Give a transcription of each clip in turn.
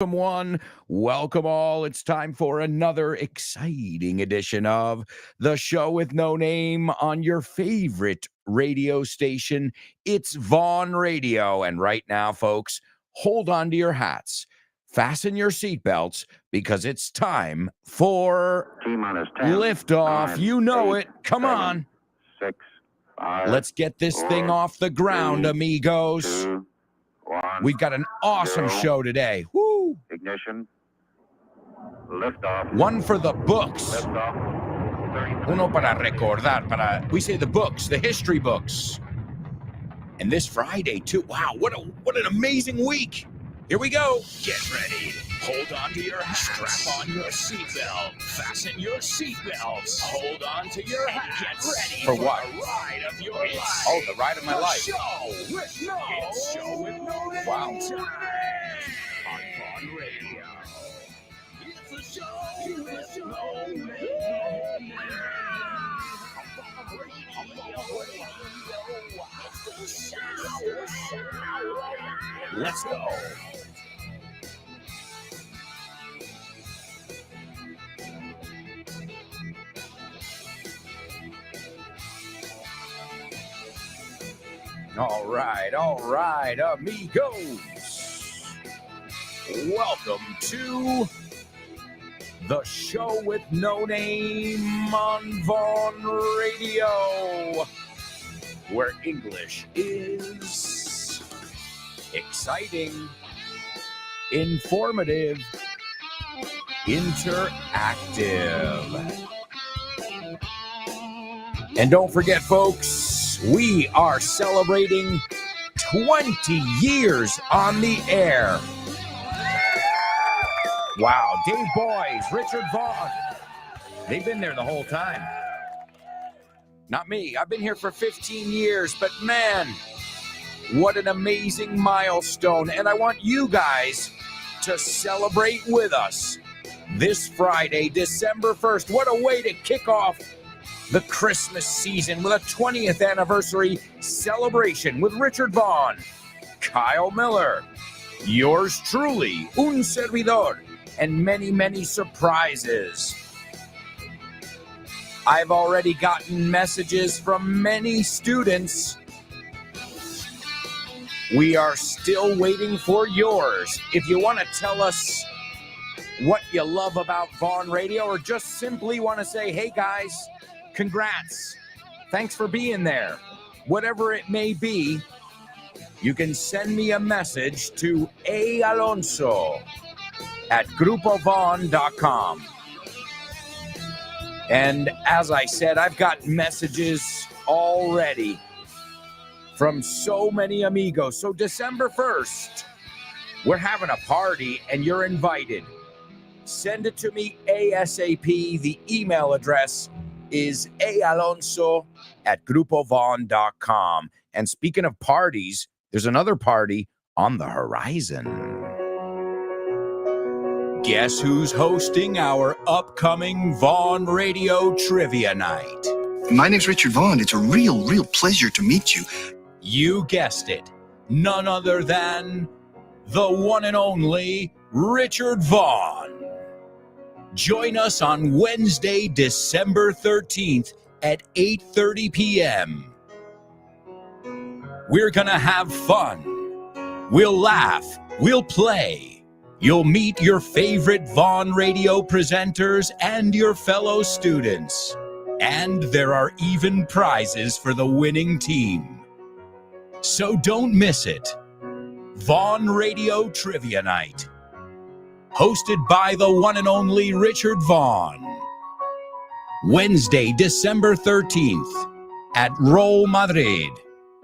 One, welcome all. It's time for another exciting edition of the show with no name on your favorite radio station. It's Vaughn Radio. And right now, folks, hold on to your hats, fasten your seatbelts, because it's time for T-minus 10, liftoff. 9, You know 8, it. Come 7, on. 6, 5, Let's get this 4, thing off the ground, 3, amigos. 2, 1. We've got an awesome 0. show today. Woo! Ignition. Liftoff. One for the books. Liftoff. 30 Uno para recordar, we say the books, the history books. And this Friday, too. Wow, what an amazing week. Here we go. Get ready. Hold on to your hat. Strap on your seatbelt. Fasten your seatbelts. Hold on to your hat. Get ready For what? the ride of your life. Oh, the ride of my life. It's show with no name Wow. time on Vaughn Radio. It's a show with no name. Let's go. All right, amigos. Welcome to the show with no name on Vaughn Radio, where English is exciting, informative, interactive. And don't forget, folks, we are celebrating 20 years on the air. Wow, Dave Boys, Richard Vaughn, they've been there the whole time. Not me. I've been here for 15 years, but man, what an amazing milestone. And I want you guys to celebrate with us this Friday, December 1st. What a way to kick off the Christmas season with a 20th anniversary celebration with Richard Vaughn, Kyle Miller, yours truly, un servidor, and many, many surprises. I've already gotten messages from many students. We are still waiting for yours. If you want to tell us what you love about Vaughn Radio, or just simply want to say, hey guys, congrats, thanks for being there, whatever it may be, you can send me a message to alonso@grupovaughn.com. And as I said, I've got messages already from so many amigos. So December 1st, we're having a party and you're invited. Send it to me ASAP. The email address is alonso@grupovaughn.com. And speaking of parties, there's another party on the horizon. Guess who's hosting our upcoming Vaughn Radio Trivia Night? My name's Richard Vaughn. It's a real pleasure to meet you. You guessed it. None other than the one and only Richard Vaughn. Join us on Wednesday, December 13th at 8:30 p.m. We're gonna have fun. We'll laugh. We'll play. You'll meet your favorite Vaughn Radio presenters and your fellow students. And there are even prizes for the winning team. So don't miss it. Vaughn Radio Trivia Night, hosted by the one and only Richard Vaughn. Wednesday, December 13th at Roll Madrid,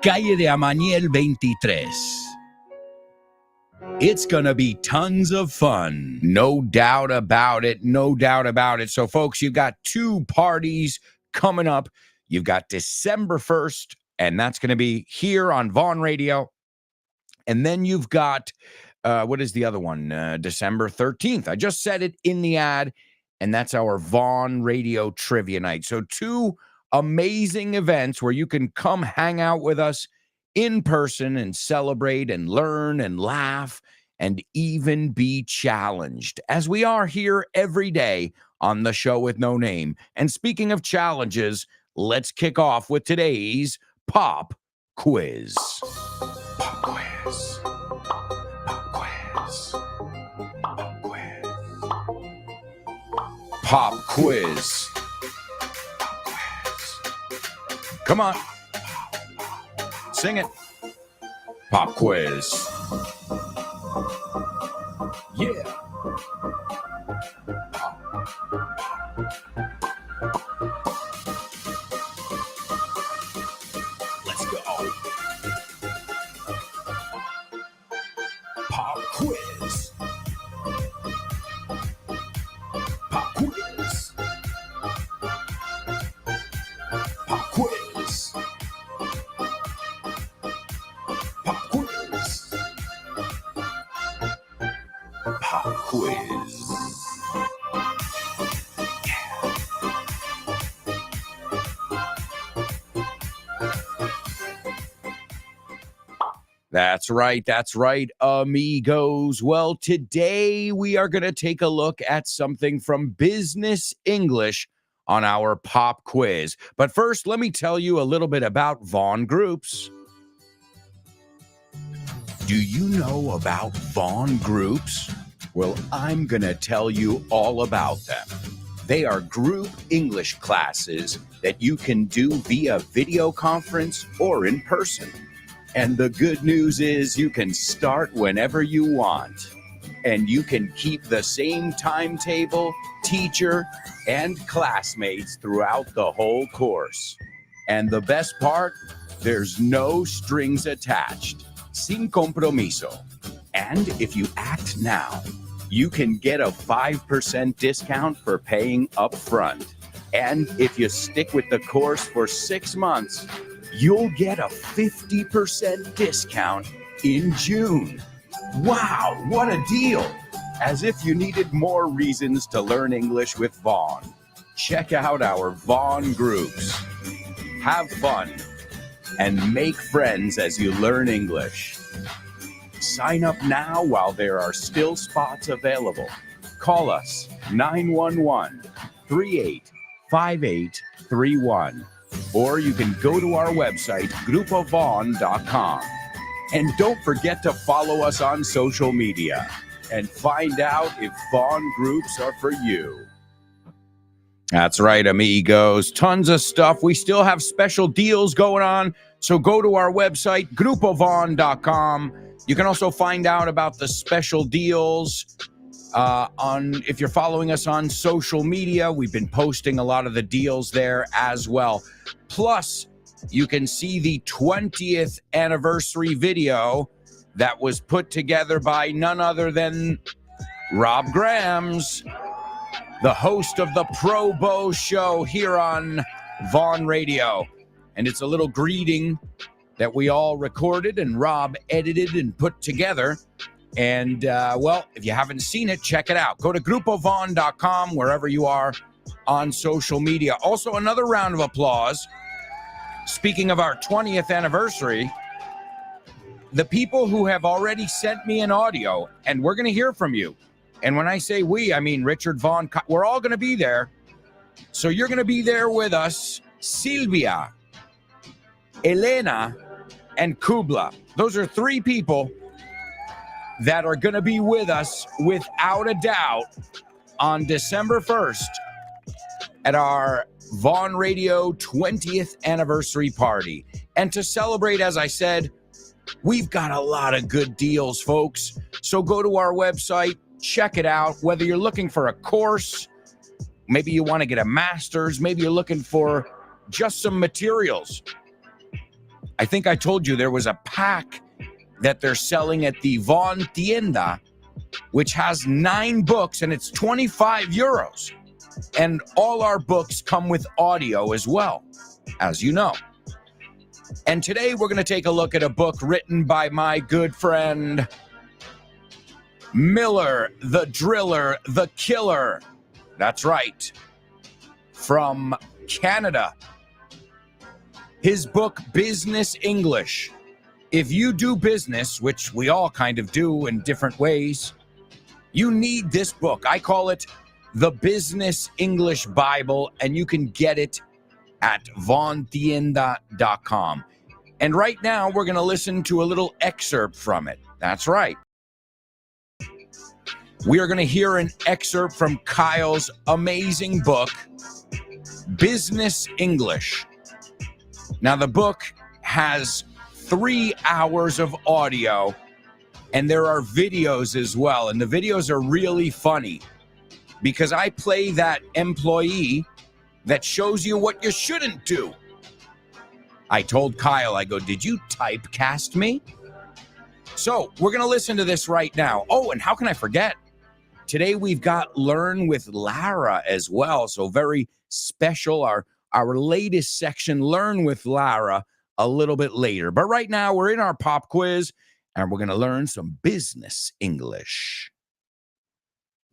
Calle de Amaniel 23. It's going to be tons of fun. No doubt about it. No doubt about it. So, folks, you've got two parties coming up. You've got December 1st, and that's going to be here on Vaughn Radio. And then you've got, what is the other one? December 13th. I just said it in the ad, and that's our Vaughn Radio Trivia Night. So two amazing events where you can come hang out with us in person and celebrate and learn and laugh and even be challenged, as we are here every day on the show with no name. And speaking of challenges, let's kick off with today's Pop Quiz. Pop Quiz. Pop Quiz. Pop Quiz. Pop Quiz. Pop Quiz. Come on. Sing it. Pop Quiz. Yeah. Let's go. Pop Quiz. Pop Quiz. Pop Quiz. Pop Quiz. Pop Quiz. That's right, amigos. Well, today we are going to take a look at something from Business English on our Pop Quiz. But first, let me tell you a little bit about Vaughn Groups. Do you know about Vaughn Groups? Well, I'm going to tell you all about them. They are group English classes that you can do via video conference or in person. And the good news is you can start whenever you want. And you can keep the same timetable, teacher, and classmates throughout the whole course. And the best part, there's no strings attached. Sin compromiso. And if you act now, you can get a 5% discount for paying up front. And if you stick with the course for 6 months, you'll get a 50% discount in June. Wow, what a deal! As if you needed more reasons to learn English with Vaughn. Check out our Vaughn Groups. Have fun and make friends as you learn English. Sign up now while there are still spots available. Call us 911-385831. Or you can go to our website, grupovaughn.com. And don't forget to follow us on social media and find out if Vaughn Groups are for you. That's right, amigos. Tons of stuff. We still have special deals going on. So go to our website, grupovaughn.com. You can also find out about the special deals if you're following us on social media. We've been posting a lot of the deals there as well. Plus, you can see the 20th anniversary video that was put together by none other than Rob Grams, the host of the Pro Bow Show here on Vaughn Radio. And it's a little greeting that we all recorded and Rob edited and put together. And, well, if you haven't seen it, check it out. Go to grupovaughn.com, wherever you are on social media. Also, another round of applause. Speaking of our 20th anniversary, the people who have already sent me an audio, and we're going to hear from you. And when I say we, I mean Richard Vaughn. We're all going to be there. So you're going to be there with us. Silvia, Elena, and Kubla. Those are 3 people that are going to be with us without a doubt on December 1st at our Vaughn Radio 20th anniversary party. And to celebrate, as I said, we've got a lot of good deals, folks. So go to our website, check it out. Whether you're looking for a course, maybe you want to get a master's, maybe you're looking for just some materials. I think I told you there was a pack that they're selling at the Vaughn Tienda, which has 9 books, and it's 25 euros. And all our books come with audio as well, as you know. And today we're going to take a look at a book written by my good friend, Miller, the Driller, the Killer. That's right. From Canada. His book, Business English, If you do business, which we all kind of do in different ways, you need this book. I call it the Business English Bible, and you can get it at vontienda.com. And right now, we're going to listen to a little excerpt from it. That's right. We are going to hear an excerpt from Kyle's amazing book, Business English. Now, the book has 3 hours of audio, and there are videos as well. And the videos are really funny because I play that employee that shows you what you shouldn't do. I told Kyle, I go, did you typecast me? So we're going to listen to this right now. Oh, and how can I forget? Today we've got Learn with Lara as well. So very special. Our latest section, Learn with Lara, a little bit later. But right now we're in our pop quiz and we're going to learn some business English.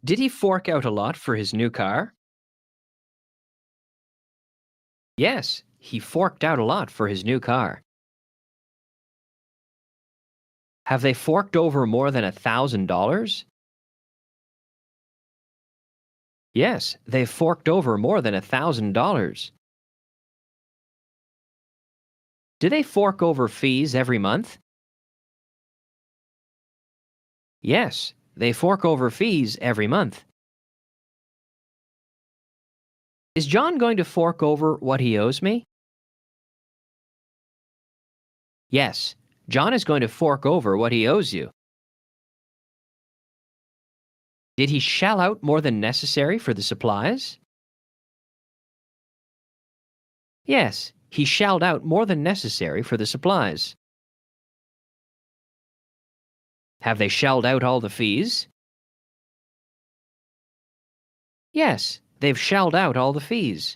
Did he fork out a lot for his new car? Yes, he forked out a lot for his new car. Have they forked over more than $1,000? Yes, they've forked over more than $1,000. Do they fork over fees every month? Yes, they fork over fees every month. Is John going to fork over what he owes me? Yes, John is going to fork over what he owes you. Did he shell out more than necessary for the supplies? Yes, he shelled out more than necessary for the supplies. Have they shelled out all the fees? Yes, they've shelled out all the fees.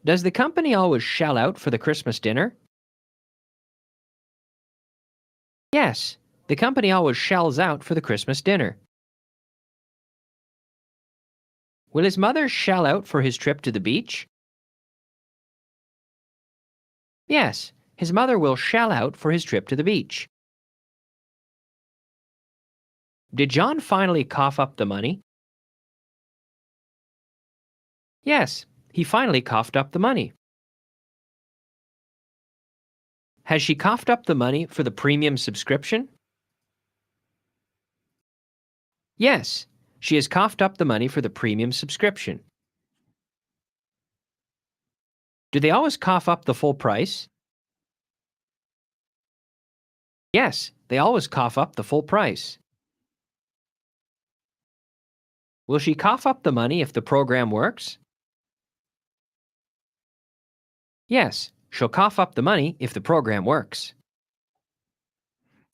Does the company always shell out for the Christmas dinner? Yes, the company always shells out for the Christmas dinner. Will his mother shell out for his trip to the beach? Yes, his mother will shell out for his trip to the beach. Did John finally cough up the money? Yes, he finally coughed up the money. Has she coughed up the money for the premium subscription? Yes, she has coughed up the money for the premium subscription. Do they always cough up the full price? Yes, they always cough up the full price. Will she cough up the money if the program works? Yes, she'll cough up the money if the program works.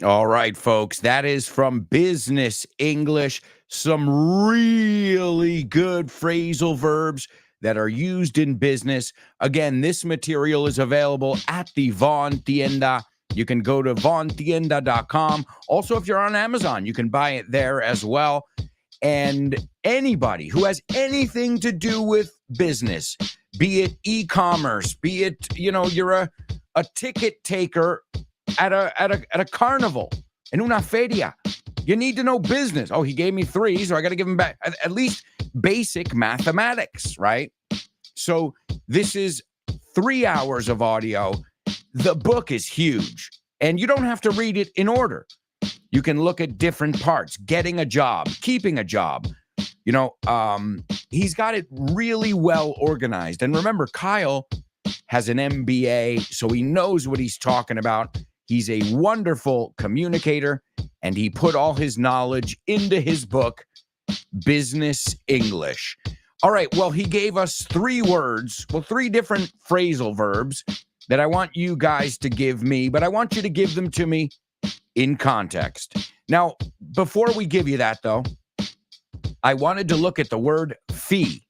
All right, folks, that is from Business English. Some really good phrasal verbs that are used in business. Again, this material is available at the Von Tienda. You can go to vontienda.com. Also, if you're on Amazon, you can buy it there as well. And anybody who has anything to do with business, be it e-commerce, be it, you're a ticket taker at a carnival, in una feria, you need to know business. Oh, he gave me 3, so I got to give him back at least basic mathematics, right? So this is 3 hours of audio. The book is huge, and you don't have to read it in order. You can look at different parts: getting a job, keeping a job. He's got it really well organized. And remember, Kyle has an MBA, so he knows what he's talking about. He's a wonderful communicator, and he put all his knowledge into his book, Business English. All right, well, he gave us 3 words, 3 different phrasal verbs that I want you guys to give me, but I want you to give them to me in context. Now, before we give you that, though, I wanted to look at the word fee.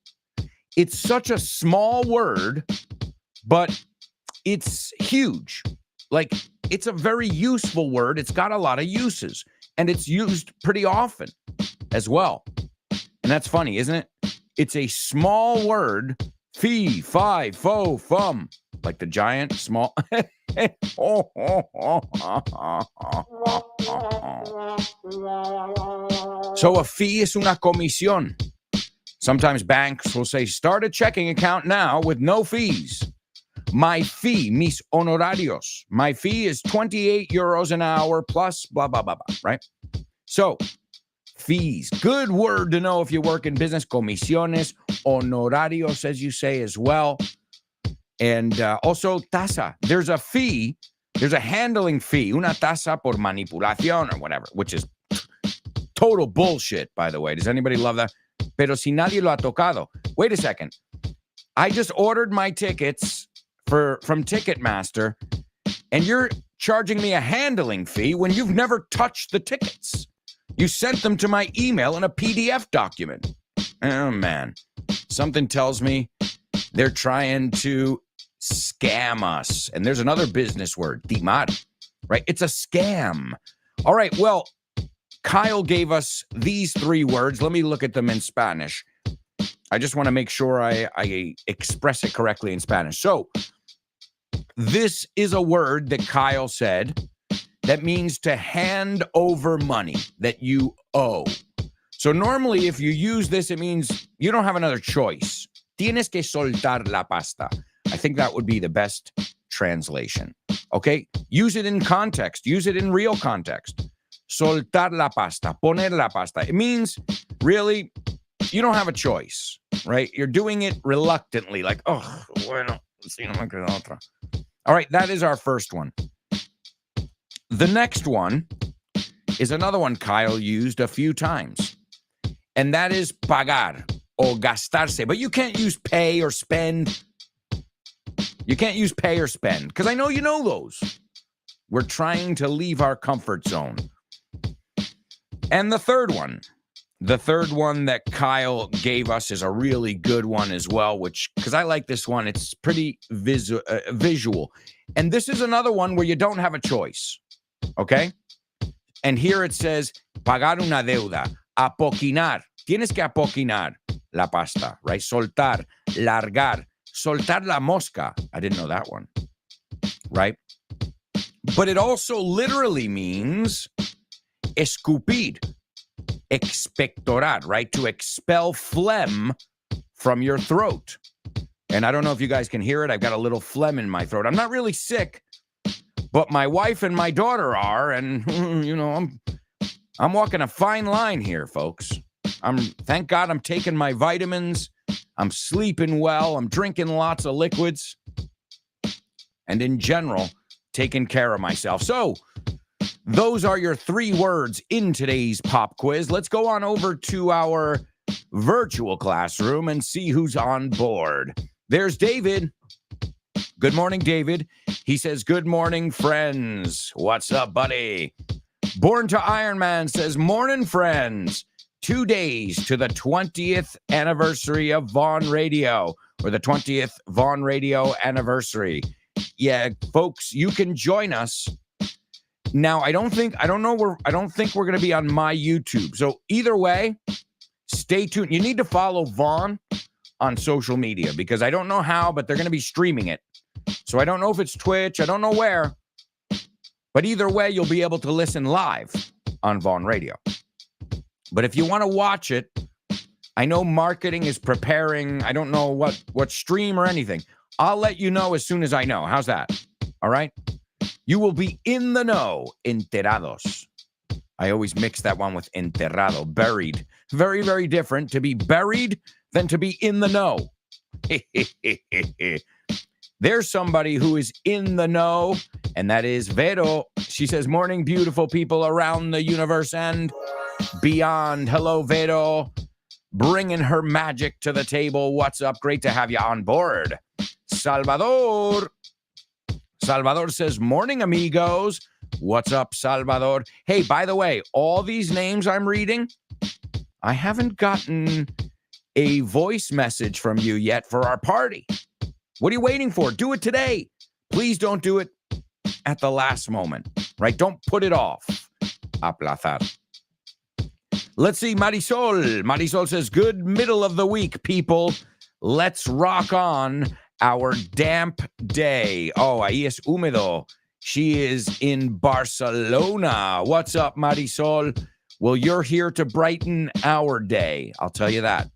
It's such a small word, but it's huge. Like, it's a very useful word. It's got a lot of uses, and it's used pretty often as well. And that's funny, isn't it? It's a small word, fee, fi, fo, fum, like the giant, small. So a fee is una comisión. Sometimes banks will say, start a checking account now with no fees. My fee, mis honorarios. My fee is 28 euros an hour plus blah, blah, blah, blah, right? So fees, good word to know if you work in business. Comisiones, honorarios, as you say as well. And also tasa. There's a fee. There's a handling fee. Una tasa por manipulación or whatever, which is total bullshit, by the way. Does anybody love that? Pero si nadie lo ha tocado. Wait a second. I just ordered my tickets from Ticketmaster, and you're charging me a handling fee when you've never touched the tickets. You sent them to my email in a PDF document. Oh, man. Something tells me they're trying to scam us. And there's another business word, timar, right? It's a scam. All right, well, Kyle gave us these 3 words. Let me look at them in Spanish. I just want to make sure I express it correctly in Spanish. So this is a word that Kyle said that means to hand over money that you owe. So normally if you use this, it means you don't have another choice. Tienes que soltar la pasta. I think that would be the best translation. Okay? Use it in context. Use it in real context. Soltar la pasta. Poner la pasta. It means really you don't have a choice, right? You're doing it reluctantly, like, oh, bueno, si no me queda otra. All right, that is our first one. The next one is another one Kyle used a few times, and that is pagar o gastarse. But you can't use pay or spend. You can't use pay or spend, because I know you know those. We're trying to leave our comfort zone. And the third one that Kyle gave us is a really good one as well, because I like this one. It's pretty visual. And this is another one where you don't have a choice, okay? And here it says, pagar una deuda, apoquinar. Tienes que apoquinar la pasta, right? Soltar, largar, soltar la mosca. I didn't know that one, right? But it also literally means escupir. Expectorar, right? To expel phlegm from your throat. And I don't know if you guys can hear it. I've got a little phlegm in my throat. I'm not really sick, but my wife and my daughter are, and you know, I'm walking a fine line here, folks. Thank God I'm taking my vitamins. I'm sleeping well. I'm drinking lots of liquids. And in general, taking care of myself. So those are your 3 words in today's pop quiz. Let's go on over to our virtual classroom and see who's on board. There's David. Good morning, David. He says, good morning, friends. What's up, buddy? Born to Iron Man says, morning, friends. 2 days to the 20th anniversary of Vaughn Radio, or the 20th Vaughn Radio anniversary. Yeah, folks, you can join us. Now, I don't think we're going to be on my YouTube. So either way, stay tuned. You need to follow Vaughn on social media, because I don't know how, but they're going to be streaming it. So I don't know if it's Twitch. I don't know where. But either way, you'll be able to listen live on Vaughn Radio. But if you want to watch it, I know marketing is preparing. I don't know what stream or anything. I'll let you know as soon as I know. How's that? All right? You will be in the know, enterados. I always mix that one with enterrado, buried. Very, very different to be buried than to be in the know. There's somebody who is in the know, and that is Vero. She says, morning, beautiful people around the universe and beyond. Hello, Vero. Bringing her magic to the table. What's up? Great to have you on board. Salvador says, morning, amigos. What's up, Salvador? Hey, by the way, all these names I'm reading, I haven't gotten a voice message from you yet for our party. What are you waiting for? Do it today. Please don't do it at the last moment, right? Don't put it off. Aplazar. Let's see, Marisol. Marisol says, good middle of the week, people. Let's rock on our damp day. Oh, ahí es húmedo. She is in Barcelona. What's up, Marisol? Well, you're here to brighten our day. I'll tell you that.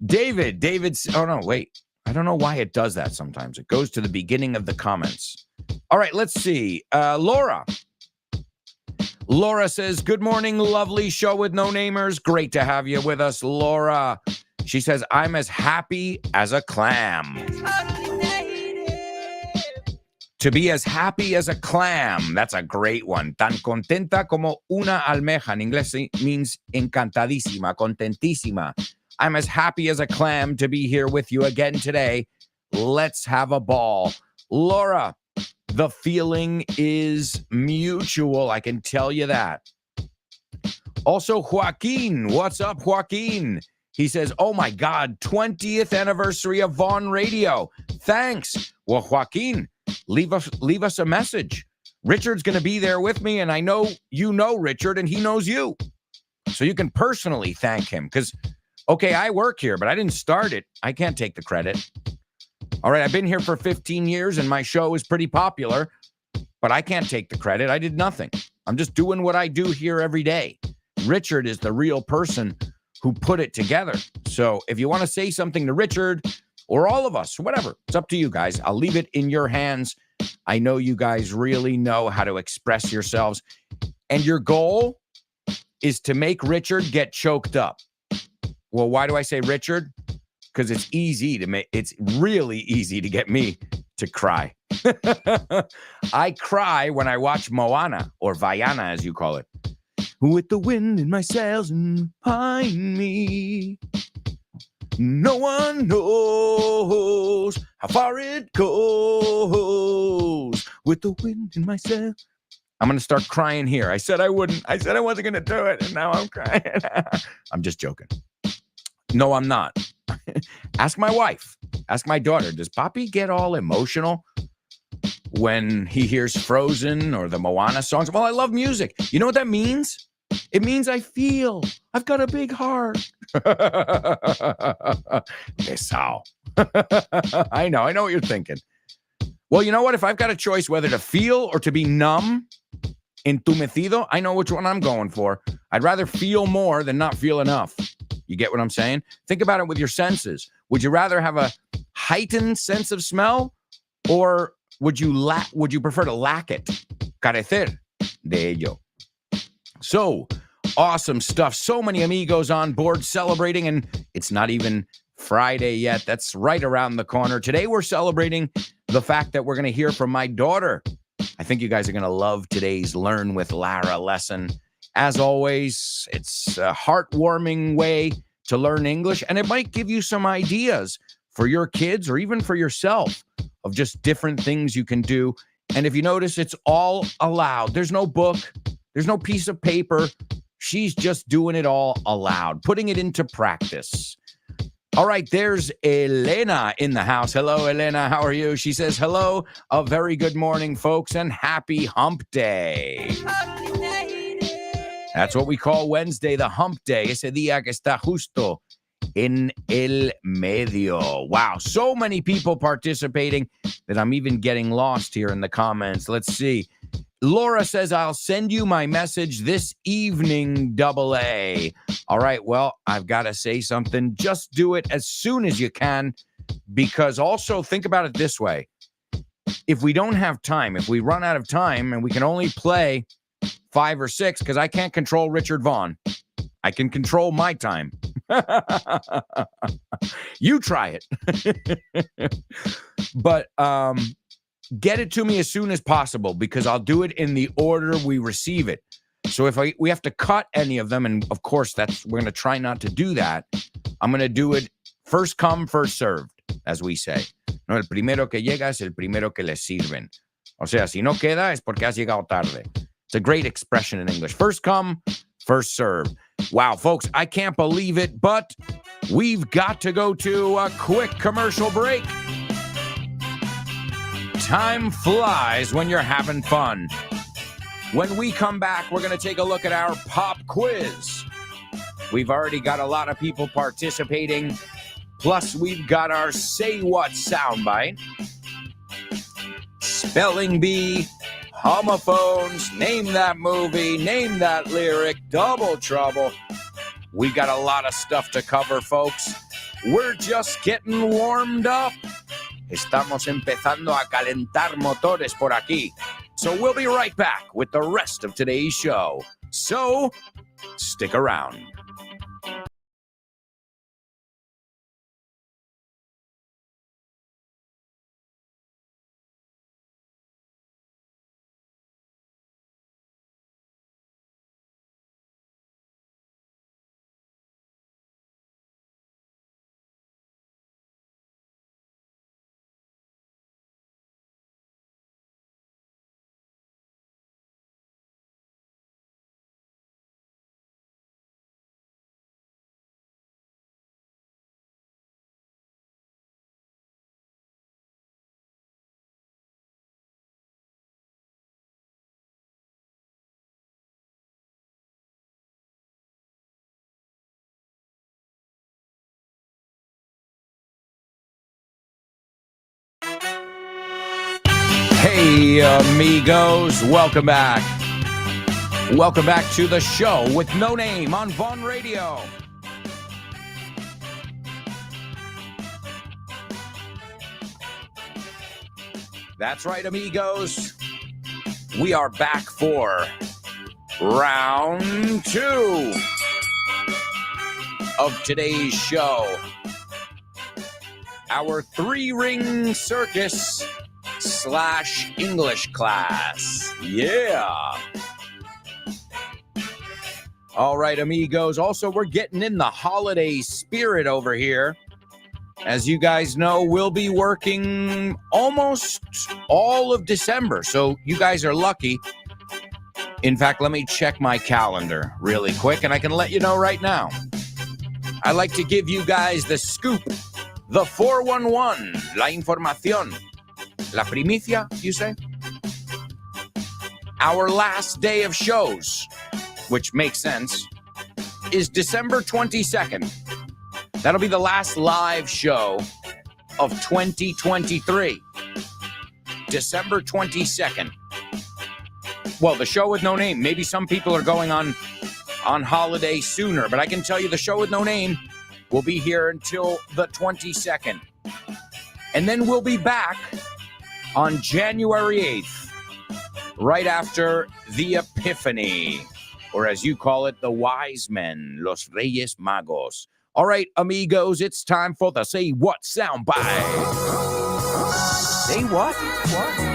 David's, oh no, wait. I don't know why it does that sometimes. It goes to the beginning of the comments. All right, let's see. Laura. Laura says, good morning, lovely show with no namers. Great to have you with us, Laura. She says, I'm as happy as a clam. To be as happy as a clam. That's a great one. Tan contenta como una almeja. In English means encantadísima, contentísima. I'm as happy as a clam to be here with you again today. Let's have a ball. Laura, the feeling is mutual. I can tell you that. Also, Joaquin. What's up, Joaquin? He says, oh my God, 20th anniversary of Vaughn Radio. Thanks. Well, Joaquin, leave us a message. Richard's going to be there with me, and I know you know Richard, and he knows you. So you can personally thank him because, okay, I work here, but I didn't start it. I can't take the credit. All right, I've been here for 15 years, and my show is pretty popular, but I can't take the credit. I did nothing. I'm just doing what I do here every day. Richard is the real person who put it together. So if you want to say something to Richard or all of us, whatever, it's up to you guys. I'll leave it in your hands. I know you guys really know how to express yourselves. And your goal is to make Richard get choked up. Well, why do I say Richard? Because it's really easy to get me to cry. I cry when I watch Moana, or Vaiana as you call it. With the wind in my sails and behind me, no one knows how far it goes. With the wind in my sails. I'm going to start crying here. I said I wouldn't. I said I wasn't going to do it, and now I'm crying. I'm just joking. No, I'm not. Ask my wife. Ask my daughter. Does Poppy get all emotional when he hears Frozen or the Moana songs? Well, I love music. You know what that means? It means I feel. I've got a big heart. Pesao. I know what you're thinking. Well, you know what? If I've got a choice whether to feel or to be numb, entumecido, I know which one I'm going for. I'd rather feel more than not feel enough. You get what I'm saying? Think about it with your senses. Would you rather have a heightened sense of smell, or would you prefer to lack it? Carecer de ello. So, awesome stuff. So many amigos on board celebrating, and it's not even Friday yet. That's right around the corner. Today, we're celebrating the fact that we're going to hear from my daughter. I think you guys are going to love today's Learn with Lara lesson. As always, it's a heartwarming way to learn English, and it might give you some ideas for your kids or even for yourself of just different things you can do. And if you notice, it's all allowed. There's no book. There's no piece of paper. She's just doing it all aloud, putting it into practice. All right, there's Elena in the house. Hello, Elena. How are you? She says, hello, a very good morning, folks, and happy hump day. That's what we call Wednesday, the hump day. Ese día que está justo en el medio. Wow, so many people participating that I'm even getting lost here in the comments. Let's see. Laura says, I'll send you my message this evening, AA. All right, well, I've got to say something. Just do it as soon as you can, because also think about it this way. If we don't have time, if we run out of time and we can only play 5 or 6, because I can't control Richard Vaughn. I can control my time. You try it. But get it to me as soon as possible, because I'll do it in the order we receive it. So if we have to cut any of them, and of course we're going to try not to do that, I'm going to do it first come, first served, as we say. No, el primero que llega es el primero que le sirven. O sea, si no queda es porque has llegado tarde. It's a great expression in English. First come, first served. Wow, folks, I can't believe it, but we've got to go to a quick commercial break. Time flies when you're having fun. When we come back, we're going to take a look at our pop quiz. We've already got a lot of people participating. Plus, we've got our Say What soundbite, Spelling Bee, Homophones, Name That Movie, Name That Lyric, Double Trouble. We got a lot of stuff to cover, folks. We're just getting warmed up. Estamos empezando a calentar motores por aquí. So we'll be right back with the rest of today's show. So, stick around. Hey, amigos, welcome back. Welcome back to the show with no name on Vaughn Radio. That's right, amigos. We are back for round 2 of today's show. Our 3-ring circus / English class. Yeah. All right, amigos. Also, we're getting in the holiday spirit over here. As you guys know, we'll be working almost all of December. So you guys are lucky. In fact, let me check my calendar really quick, and I can let you know right now. I like to give you guys the scoop, the 411, la información. La primicia, you say? Our last day of shows, which makes sense, is December 22nd. That'll be the last live show of 2023. December 22nd. Well, the show with no name. Maybe some people are going on holiday sooner, but I can tell you the show with no name will be here until the 22nd. And then we'll be back on January 8th, right after the Epiphany, or as you call it, the Wise Men, Los Reyes Magos. All right, amigos, it's time for the Say What soundbite. Say what? What?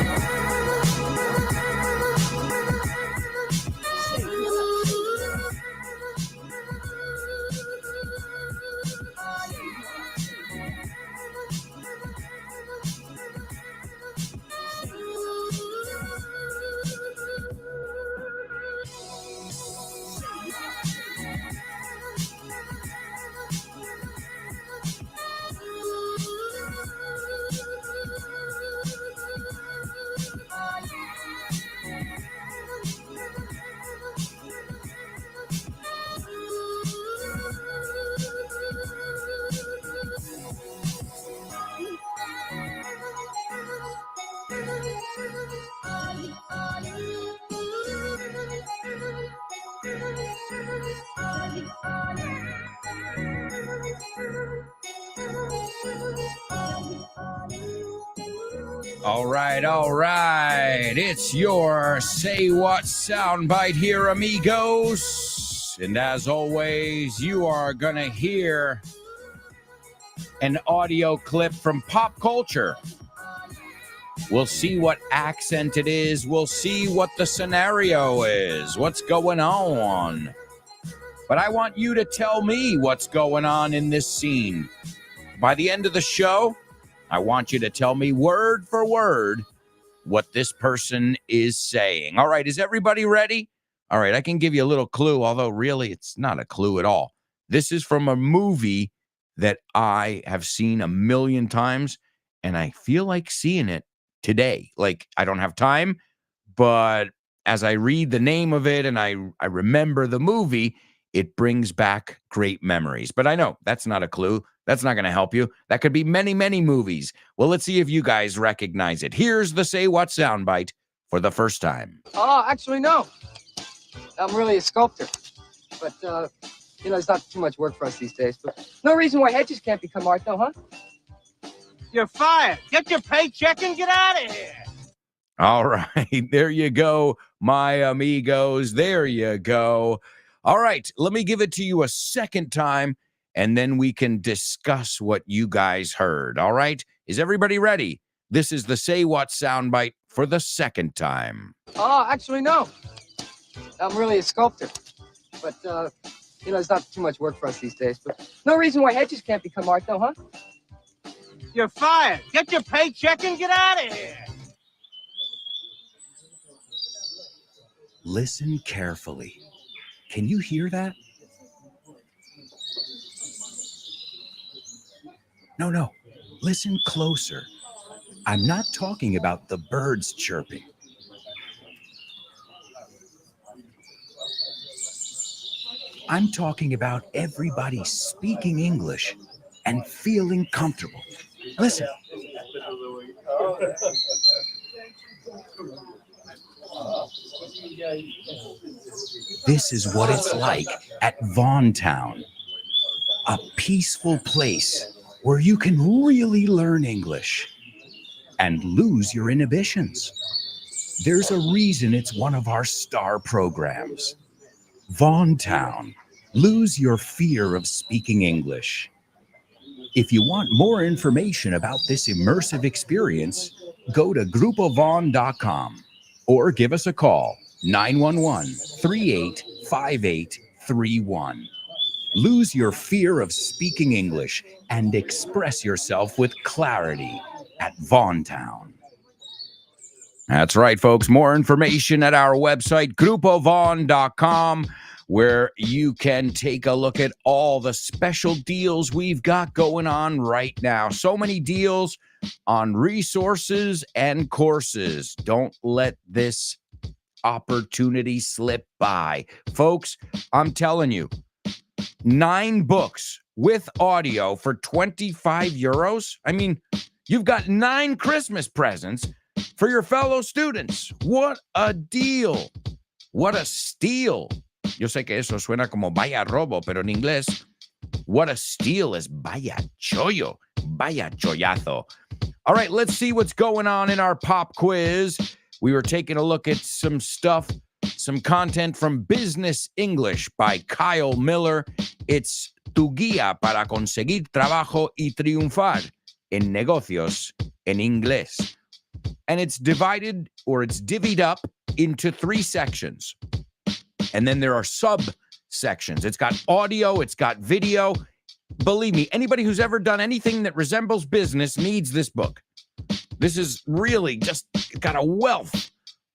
All right. It's your Say What soundbite here, amigos. And as always, you are going to hear an audio clip from pop culture. We'll see what accent it is. We'll see what the scenario is, what's going on. But I want you to tell me what's going on in this scene. By the end of the show, I want you to tell me word for word what this person is saying. All right, is everybody ready? All right, I can give you a little clue, although really it's not a clue at all. This is from a movie that I have seen a million times, and I feel like seeing it today. Like, I don't have time, but as I read the name of it and I remember the movie, It brings back great memories. But I know that's not a clue. That's not going to help you. That could be many, many movies. Well, let's see if you guys recognize it. Here's the Say What soundbite for the first time. Oh, actually, no. I'm really a sculptor. But, it's not too much work for us these days. But no reason why hedges can't become art, though, huh? You're fired. Get your paycheck and get out of here. All right. There you go, my amigos. There you go. All right. Let me give it to you a second time, and then we can discuss what you guys heard. All right. Is everybody ready? This is the Say What soundbite for the second time. Oh, actually, no. I'm really a sculptor. But, it's not too much work for us these days. But no reason why hedges can't become art, though, huh? You're fired. Get your paycheck and get out of here. Listen carefully. Can you hear that? No. Listen closer. I'm not talking about the birds chirping. I'm talking about everybody speaking English and feeling comfortable. Listen. This is what it's like at Vaughn Town, a peaceful place where you can really learn English and lose your inhibitions. There's a reason it's one of our star programs. Vaughn Town, lose your fear of speaking English. If you want more information about this immersive experience, go to grupovaughn.com or give us a call, 911-385831. Lose your fear of speaking English and express yourself with clarity at Vaughn Town. That's right, folks. More information at our website, grupovaughn.com, where you can take a look at all the special deals we've got going on right now. So many deals on resources and courses. Don't let this opportunity slip by. Folks, I'm telling you, 9 books with audio for 25 euros. I mean, you've got 9 Christmas presents for your fellow students. What a deal. What a steal. Yo sé que eso suena como vaya robo, pero en inglés, what a steal is vaya chollo, vaya chollazo. All right, let's see what's going on in our pop quiz. We were taking a look at some stuff, some content from Business English by Kyle Miller. It's tu guía para conseguir trabajo y triunfar en negocios en inglés. And it's divided, or it's divvied up into 3 sections. And then there are subsections. It's got audio, it's got video. Believe me, anybody who's ever done anything that resembles business needs this book. This is really just got a wealth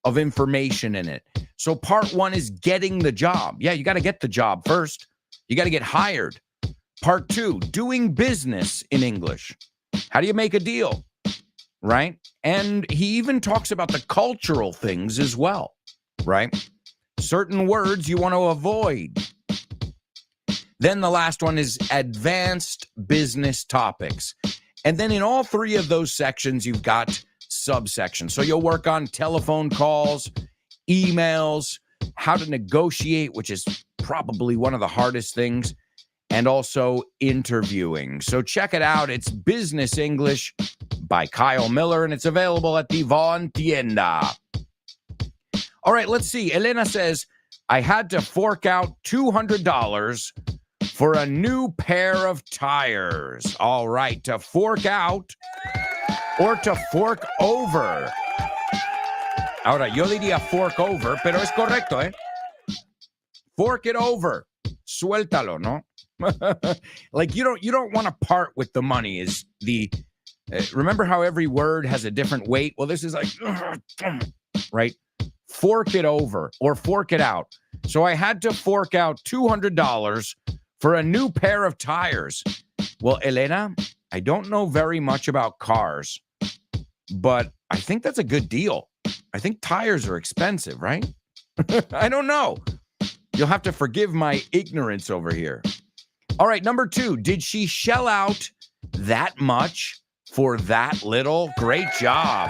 of information in it. So part 1 is getting the job. Yeah, you got to get the job first. You got to get hired. Part 2, doing business in English. How do you make a deal? Right? And he even talks about the cultural things as well, right? Certain words you want to avoid. Then the last one is advanced business topics. And then in all 3 of those sections, you've got subsections. So you'll work on telephone calls, emails, how to negotiate, which is probably one of the hardest things, and also interviewing. So check it out. It's Business English by Kyle Miller, and it's available at the Vaughn Tienda. All right, let's see. Elena says, I had to fork out $200 for a new pair of tires. All right, to fork out or to fork over. Ahora, yo diría fork over, pero es correcto, ¿eh? Fork it over. Suéltalo, ¿no? Like you don't want to part with the money is the remember how every word has a different weight? Well, this is like right? Fork it over or fork it out. So I had to fork out $200 for a new pair of tires. Well, Elena, I don't know very much about cars, but I think that's a good deal. I think tires are expensive, right? I don't know. You'll have to forgive my ignorance over here. All right, number 2. Did she shell out that much for that little? Great job.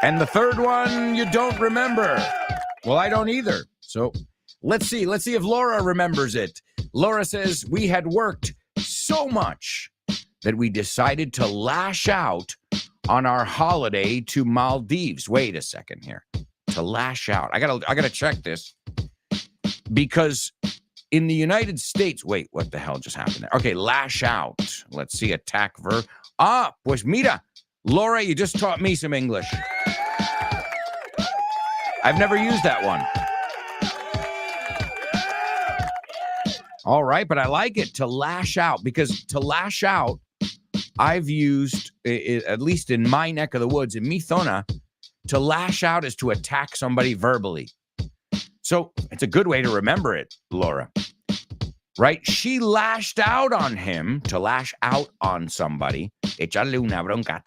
And the third one, you don't remember. Well, I don't either. So let's see. Let's see if Laura remembers it. Laura says, we had worked so much that we decided to lash out on our holiday to Maldives. Wait a second here. To lash out. I gotta check this. Because in the United States, wait, what the hell just happened there? Okay, lash out. Let's see, attack verb. Pues mira, Laura, you just taught me some English. I've never used that one. All right, but I like it, to lash out, because to lash out, I've used, at least in my neck of the woods, in mi zona, to lash out is to attack somebody verbally. So it's a good way to remember it, Laura. Right? She lashed out on him, to lash out on somebody. Echarle una bronca.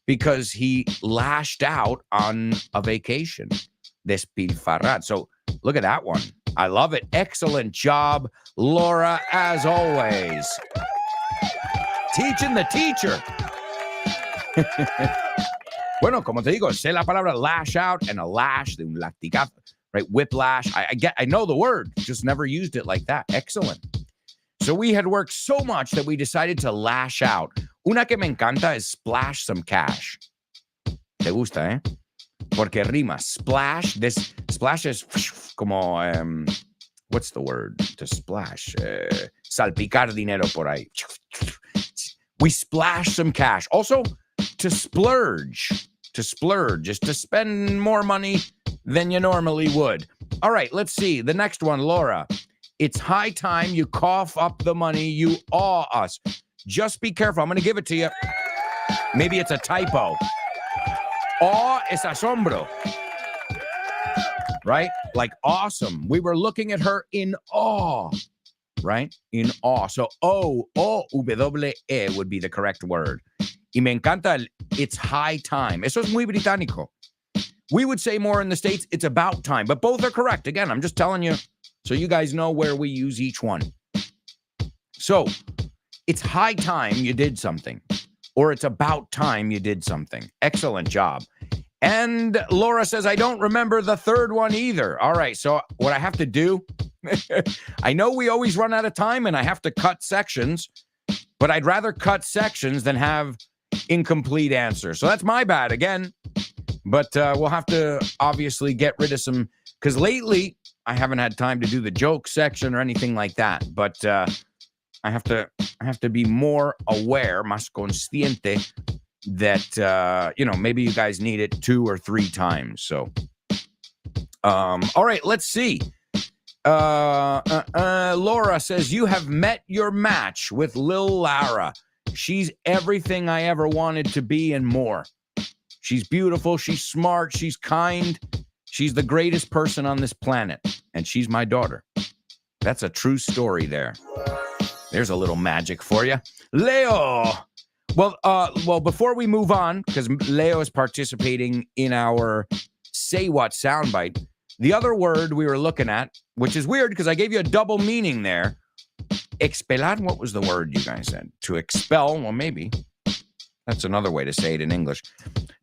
Because he lashed out on a vacation. Despilfarrar. So look at that one. I love it. Excellent job, Laura, as always. Teaching the teacher. Bueno, como te digo, sé la palabra lash out and a lash, de un latigazo, right? Whiplash. I know the word, just never used it like that. Excellent. So we had worked so much that we decided to lash out. Una que me encanta is splash some cash. Te gusta, eh? Porque rima. Splash. This splash is como, what's the word? To splash. Salpicar dinero por ahí. We splash some cash. Also, to splurge. To splurge is to spend more money than you normally would. All right, let's see. The next one, Laura. It's high time you cough up the money you owe us. Just be careful. I'm going to give it to you. Maybe it's a typo. Awe es asombro. Right? Like awesome. We were looking at her in awe. Right? In awe. So O-W-E would be the correct word. Y me encanta it's high time. Eso es muy británico. We would say more in the States, it's about time. But both are correct. Again, I'm just telling you so you guys know where we use each one. So, it's high time you did something. Or it's about time you did something. Excellent job. And Laura says, I don't remember the third one either. All right, so what I have to do, I know we always run out of time and I have to cut sections, but I'd rather cut sections than have incomplete answers. So that's my bad again. But we'll have to obviously get rid of some, because lately I haven't had time to do the joke section or anything like that. But I have to be more aware, más consciente, that maybe you guys need it 2 or 3 times. So, all right, let's see. Laura says you have met your match with Lil Lara. She's everything I ever wanted to be and more. She's beautiful, she's smart, she's kind. She's the greatest person on this planet, and she's my daughter. That's a true story there. There's a little magic for you. Leo. Well, before we move on, because Leo is participating in our Say What soundbite, the other word we were looking at, which is weird because I gave you a double meaning there. Expelar, what was the word you guys said? To expel, well, maybe. That's another way to say it in English.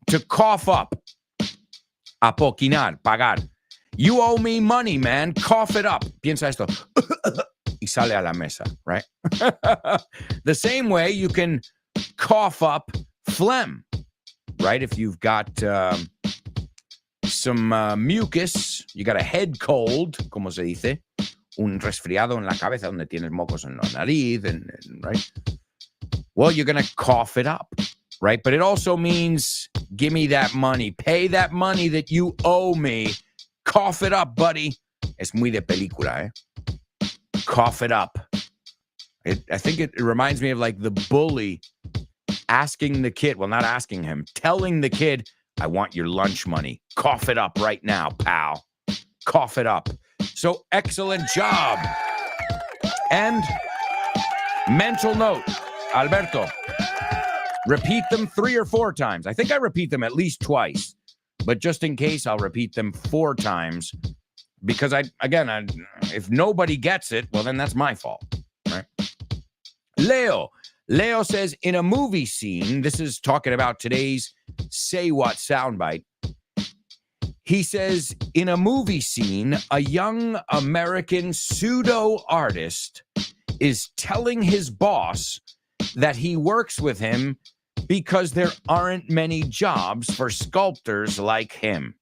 To cough up. Apoquinar, pagar. You owe me money, man. Cough it up. Piensa esto. Y sale a la mesa, right? The same way you can cough up phlegm, right? If you've got some mucus, you got a head cold, como se dice, un resfriado en la cabeza donde tienes mocos en la nariz, and right? Well, you're going to cough it up, right? But it also means give me that money. Pay that money that you owe me. Cough it up, buddy. Es muy de película, eh? Cough it up. I think it reminds me of like the bully asking the kid, well, not asking him, telling the kid, I want your lunch money. Cough it up right now, pal. Cough it up. So excellent job. And mental note, Alberto, repeat them 3 or 4 times. I think I repeat them at least twice. but just in case, I'll repeat them 4 times because if nobody gets it, well, then that's my fault, right? Leo says, in a movie scene, this is talking about today's Say What soundbite. He says, in a movie scene, a young American pseudo artist is telling his boss that he works with him because there aren't many jobs for sculptors like him.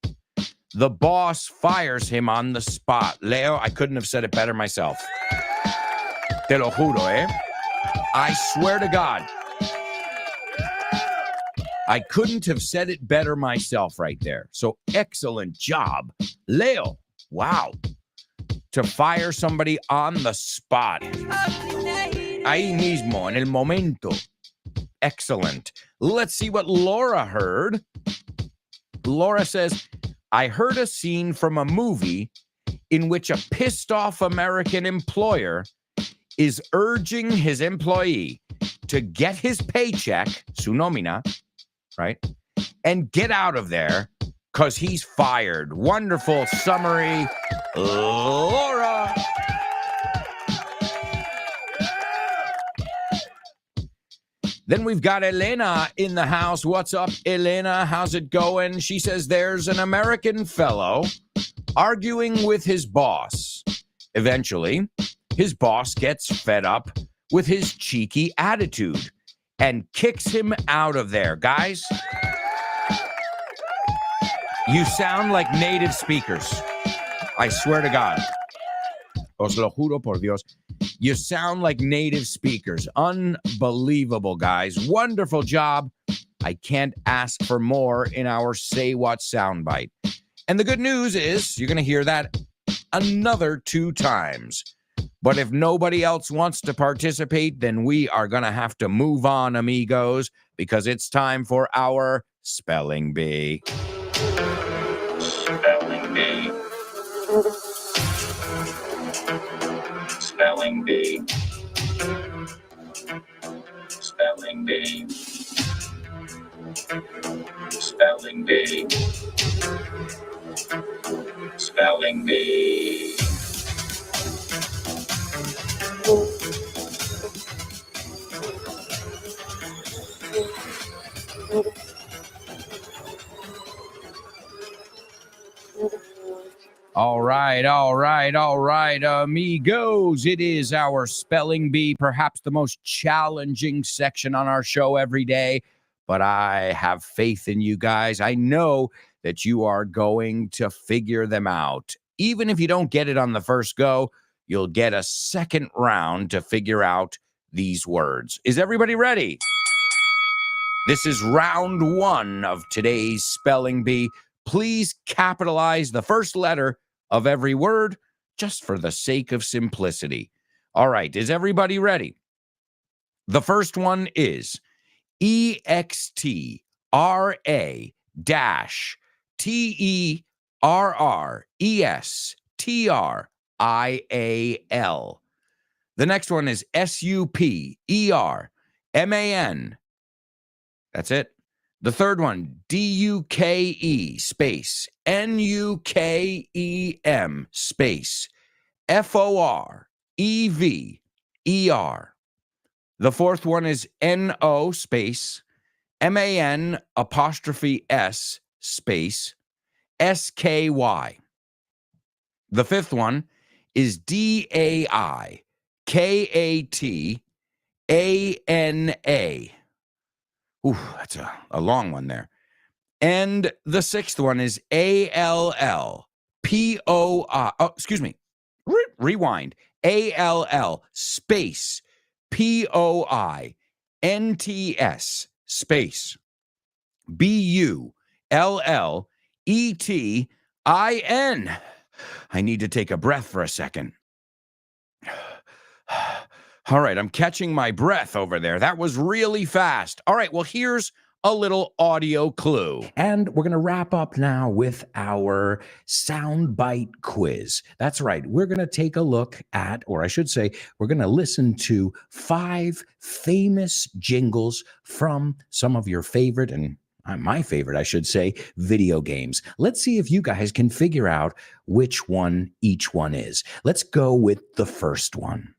The boss fires him on the spot. Leo, I couldn't have said it better myself. Te lo juro, eh? I swear to God. I couldn't have said it better myself right there. So excellent job, Leo. Wow. To fire somebody on the spot. Ahí mismo, en el momento. Excellent. Let's see what Laura heard. Laura says, I heard a scene from a movie in which a pissed off American employer is urging his employee to get his paycheck, su nómina, right? And get out of there because he's fired. Wonderful summary, Laura. Then we've got Elena in the house. What's up, Elena? How's it going? She says there's an American fellow arguing with his boss. Eventually, his boss gets fed up with his cheeky attitude and kicks him out of there. Guys, you sound like native speakers. I swear to God. Os lo juro por Dios. You sound like native speakers. Unbelievable, guys. Wonderful job. I can't ask for more in our Say What soundbite. And the good news is you're going to hear that another 2 times. But if nobody else wants to participate, then we are going to have to move on, amigos, because it's time for our Spelling Bee. Spelling Bee. Spelling Bee. Spelling Bee. Spelling Bee. Spelling Bee. All right, amigos. It is our Spelling Bee, perhaps the most challenging section on our show every day. But I have faith in you guys. I know that you are going to figure them out. Even if you don't get it on the first go, you'll get a second round to figure out these words. Is everybody ready? This is round 1 of today's Spelling Bee. Please capitalize the first letter of every word just for the sake of simplicity. All right, is everybody ready? The first one is EXTRA-TERRESTRIAL. The next one is SUPERMAN. That's it. The third one, DUKE space NUKEM space FOREVER. The fourth one is NO space MAN apostrophe S space SKY. The fifth one is DAI KATANA. Ooh, that's a long one there. And the sixth one is ALLPOI. Oh, excuse me. Rewind. ALL space POINTS space BULLETIN. I need to take a breath for a second. All right, I'm catching my breath over there. That was really fast. All right, well, here's a little audio clue. And we're going to wrap up now with our soundbite quiz. That's right. We're going to take a look at, or I should say, we're going to listen to 5 famous jingles from some of your favorite, and my favorite, I should say, video games. Let's see if you guys can figure out which one each one is. Let's go with the first one.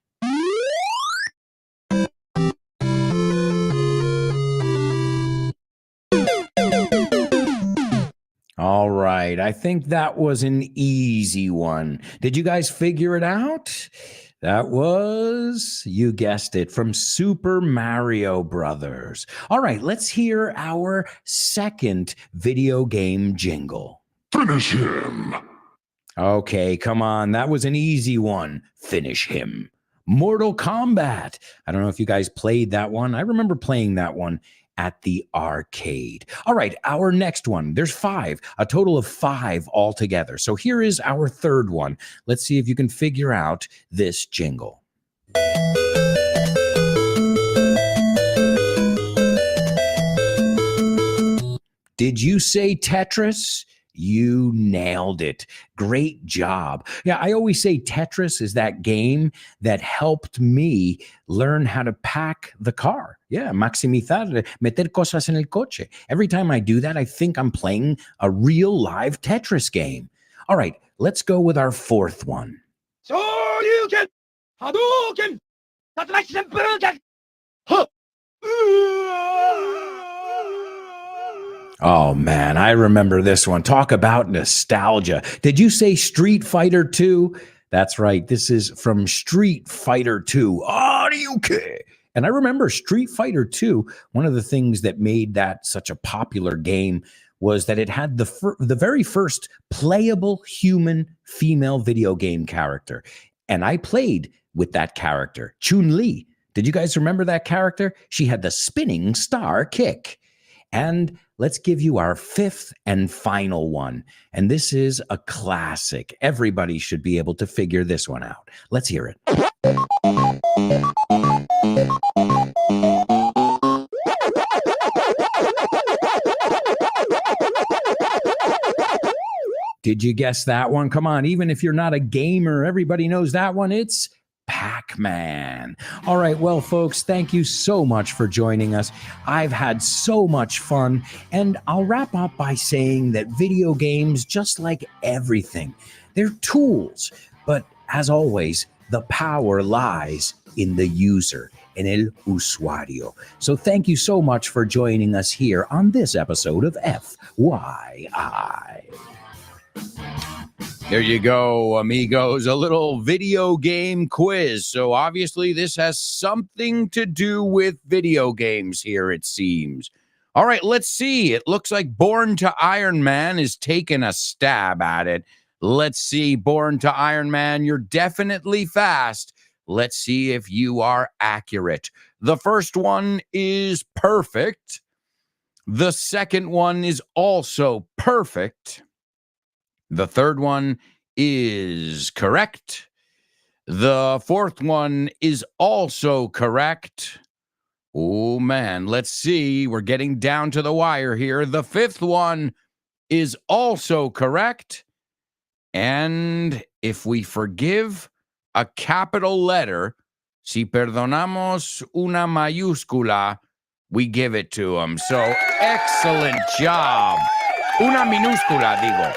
All right, I think that was an easy one. Did you guys figure it out? That was, you guessed it, from Super Mario Brothers. All right, let's hear our second video game jingle. Finish him. Okay, come on. That was an easy one. Finish him. Mortal Kombat. I don't know if you guys played that one. I remember playing that one at the arcade. All right, our next one. There's 5, a total of 5 altogether. So here is our third one. Let's see if you can figure out this jingle. Did you say Tetris? You nailed it. Great job. Yeah, I always say Tetris is that game that helped me learn how to pack the car. Yeah, maximizar, meter cosas en el coche. Every time I do that, I think I'm playing a real live Tetris game. All right, let's go with our fourth one. Shoryuken! Hadouken! Tatsumachi Senpuken! Huh! Oh man, I remember this one. Talk about nostalgia. Did you say Street Fighter 2? That's right. This is from Street Fighter 2. Aryuke. And I remember Street Fighter 2, one of the things that made that such a popular game was that it had the very first playable human female video game character. And I played with that character, Chun-Li. Did you guys remember that character? She had the spinning star kick. And let's give you our fifth and final one. And this is a classic. Everybody should be able to figure this one out. Let's hear it. Did you guess that one? Come on, even if you're not a gamer, everybody knows that one. It's Pac-Man. All right, well, folks, thank you so much for joining us. I've had so much fun, and I'll wrap up by saying that video games, just like everything, they're tools. But as always, the power lies in the user, en el usuario. So thank you so much for joining us here on this episode of FYI. There you go, amigos, a little video game quiz. So obviously this has something to do with video games here, it seems. All right, let's see. It looks like Born to Iron Man is taking a stab at it. Let's see, Born to Iron Man, you're definitely fast. Let's see if you are accurate. The first one is perfect. The second one is also perfect. The third one is correct. The fourth one is also correct. Oh, man, let's see. We're getting down to the wire here. The fifth one is also correct. And if we forgive a capital letter, si perdonamos una mayúscula, we give it to them. So excellent job. Una minúscula, digo.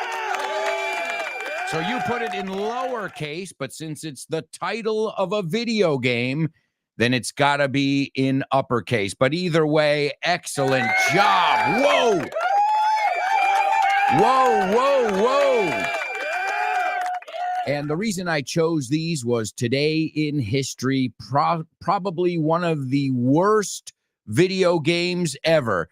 So you put it in lowercase, but since it's the title of a video game, then it's got to be in uppercase. But either way, excellent job. Whoa. Whoa, whoa, whoa. And the reason I chose these was today in history, probably one of the worst video games ever.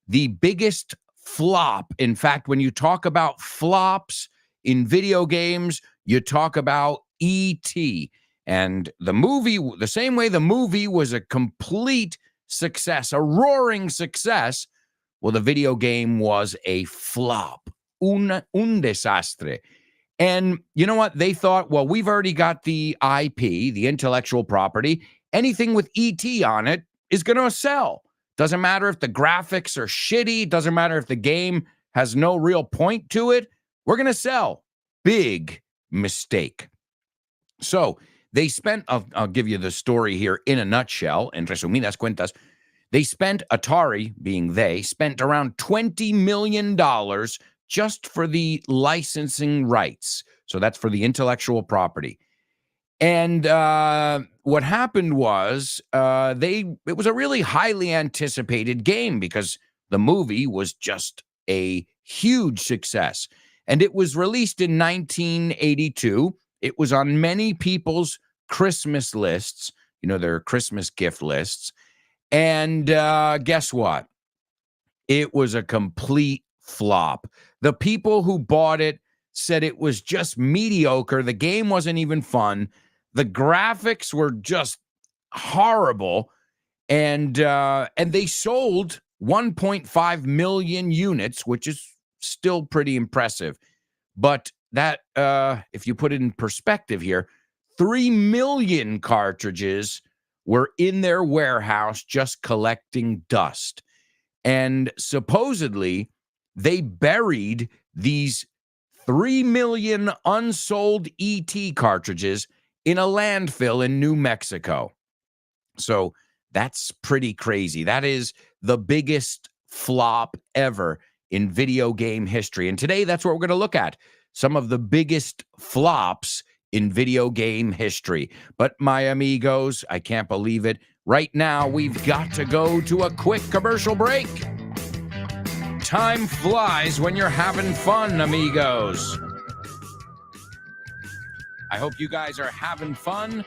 The biggest flop. In fact, when you talk about flops in video games, you talk about E.T. And the movie, the same way the movie was a complete success, a roaring success, well, the video game was a flop, un desastre. And you know what? They thought, well, we've already got the IP, the intellectual property. Anything with E.T. on it is going to sell. Doesn't matter if the graphics are shitty. Doesn't matter if the game has no real point to it. We're going to sell. Big mistake. So they spent, I'll give you the story here in a nutshell, en resumidas cuentas. Atari, being they, spent around $20 million just for the licensing rights. So that's for the intellectual property. And what happened was it was a really highly anticipated game because the movie was just a huge success. And it was released in 1982. It was on many people's Christmas lists, their Christmas gift lists. And guess what? It was a complete flop. The people who bought it said it was just mediocre. The game wasn't even fun. The graphics were just horrible. And they sold 1.5 million units, which is still pretty impressive. But that, if you put it in perspective here, 3 million cartridges were in their warehouse just collecting dust. And supposedly, they buried these 3 million unsold ET cartridges in a landfill in New Mexico. So that's pretty crazy. That is the biggest flop ever in video game history. And today, that's what we're going to look at. Some of the biggest flops in video game history. But my amigos, I can't believe it. Right now, we've got to go to a quick commercial break. Time flies when you're having fun, amigos. I hope you guys are having fun,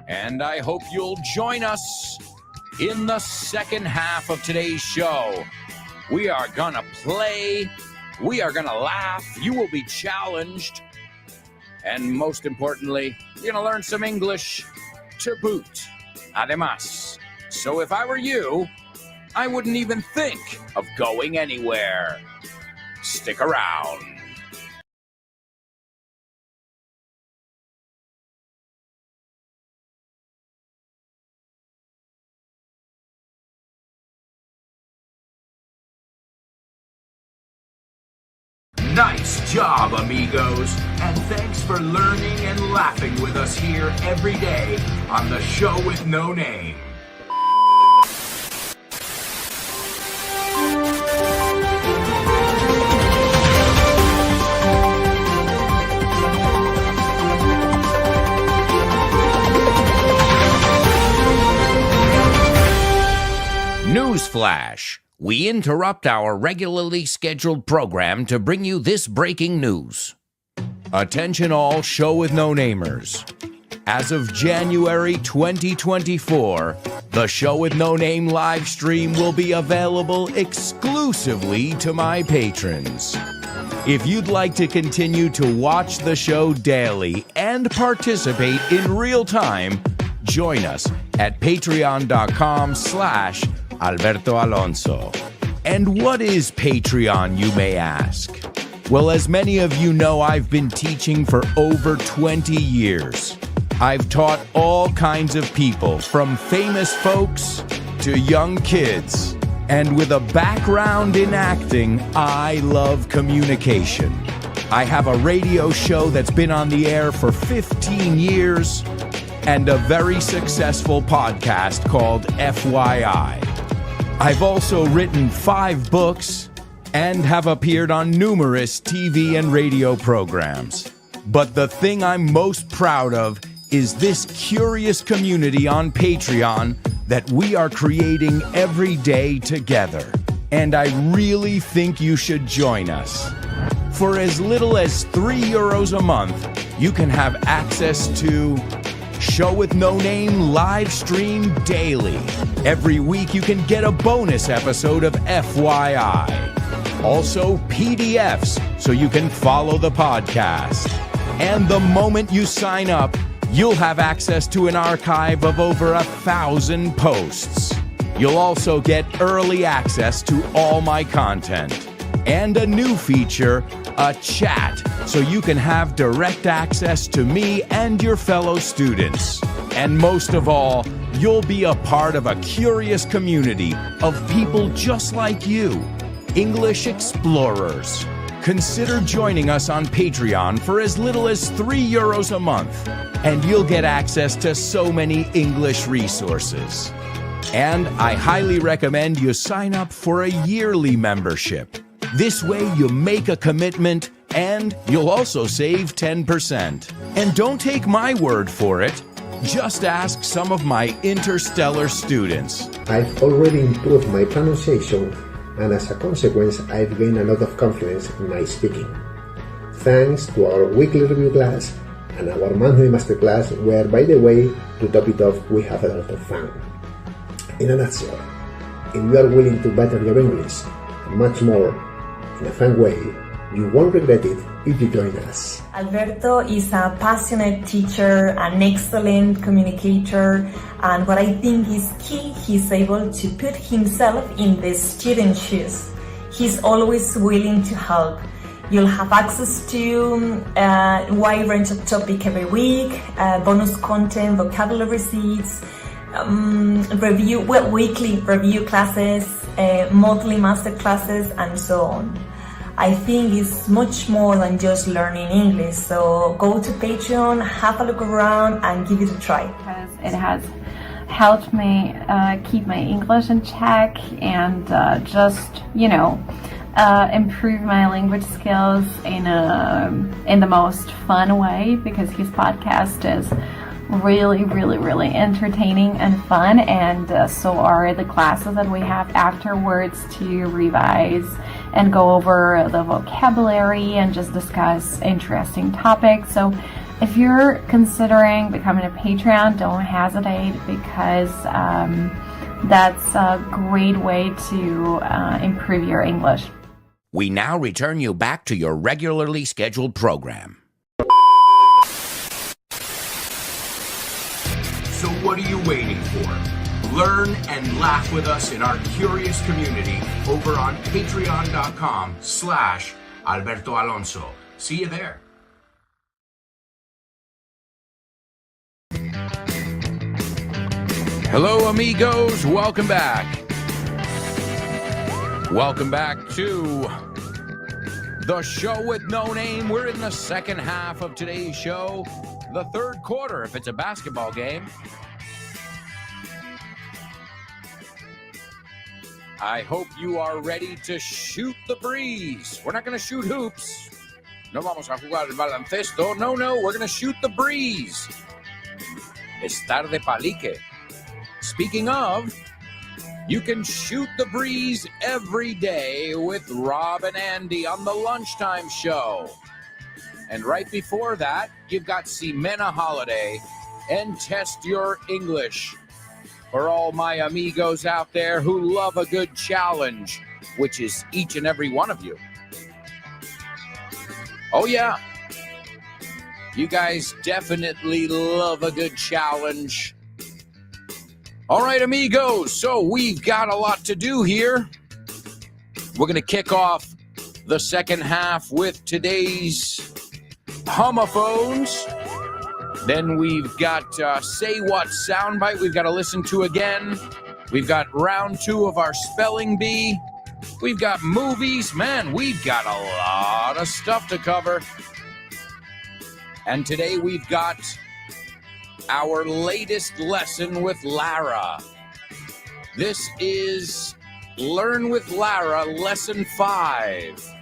and I hope you'll join us in the second half of today's show. We are gonna play, we are gonna laugh, you will be challenged, and most importantly, you're gonna learn some English to boot. Además. So if I were you, I wouldn't even think of going anywhere. Stick around. Nice job, amigos, and thanks for learning and laughing with us here every day on the Show with No Name. Newsflash. We interrupt our regularly scheduled program to bring you this breaking news. Attention all Show with No Namers. As of January 2024, the Show with No Name live stream will be available exclusively to my patrons. If you'd like to continue to watch the show daily and participate in real time, join us at patreon.com/Alberto Alonso. And what is Patreon, you may ask? Well, as many of you know, I've been teaching for over 20 years. I've taught all kinds of people, from famous folks to young kids. And with a background in acting, I love communication. I have a radio show that's been on the air for 15 years and a very successful podcast called FYI. I've also written 5 books and have appeared on numerous TV and radio programs. But the thing I'm most proud of is this curious community on Patreon that we are creating every day together. And I really think you should join us. For as little as €3 a month, you can have access to Show with No Name live stream daily. Every week you can get a bonus episode of FYI. Also PDFs so you can follow the podcast. And the moment you sign up, you'll have access to an archive of over 1,000 posts. You'll also get early access to all my content. And a new feature, a chat, so you can have direct access to me and your fellow students. And most of all, you'll be a part of a curious community of people just like you, English explorers. Consider joining us on Patreon for as little as €3 a month, and you'll get access to so many English resources. And I highly recommend you sign up for a yearly membership. This way you make a commitment and you'll also save 10%. And don't take my word for it. Just ask some of my interstellar students. I've already improved my pronunciation, and as a consequence, I've gained a lot of confidence in my speaking. Thanks to our weekly review class and our monthly masterclass, where, by the way, to top it off, we have a lot of fun. In a nutshell, if you are willing to better your English, and much more, in a fun way, you won't regret it if you join us. Alberto is a passionate teacher, an excellent communicator, and what I think is key, he's able to put himself in the student's shoes. He's always willing to help. You'll have access to a wide range of topics every week, bonus content, vocabulary receipts, weekly review classes, monthly master classes, and so on. I think it's much more than just learning English. So go to Patreon, have a look around, and give it a try. Because it has helped me keep my English in check and just, improve my language skills in the most fun way, because his podcast is really, really, really entertaining and fun, and so are the classes that we have afterwards to revise and go over the vocabulary and just discuss interesting topics. So if you're considering becoming a Patreon, don't hesitate, because that's a great way to improve your English. We now return you back to your regularly scheduled program. So what are you waiting for? Learn and laugh with us in our curious community over on patreon.com/Alberto Alonso. See you there. Hello, amigos. Welcome back. Welcome back to the show with no name. We're in the second half of today's show. The third quarter, if it's a basketball game. I hope you are ready to shoot the breeze. We're not going to shoot hoops. No vamos a jugar el baloncesto. No, we're going to shoot the breeze. Estar de palique. Speaking of, you can shoot the breeze every day with Rob and Andy on the Lunchtime Show. And right before that, you've got Ximena Holiday and Test Your English. For all my amigos out there who love a good challenge, which is each and every one of you. Oh yeah, you guys definitely love a good challenge. All right, amigos, so we've got a lot to do here. We're going to kick off the second half with today's homophones. Then we've got Say What soundbite we've got to listen to again. We've got round 2 of our spelling bee. We've got movies. Man, we've got a lot of stuff to cover. And today we've got our latest lesson with Lara. This is Learn with Lara, Lesson 5.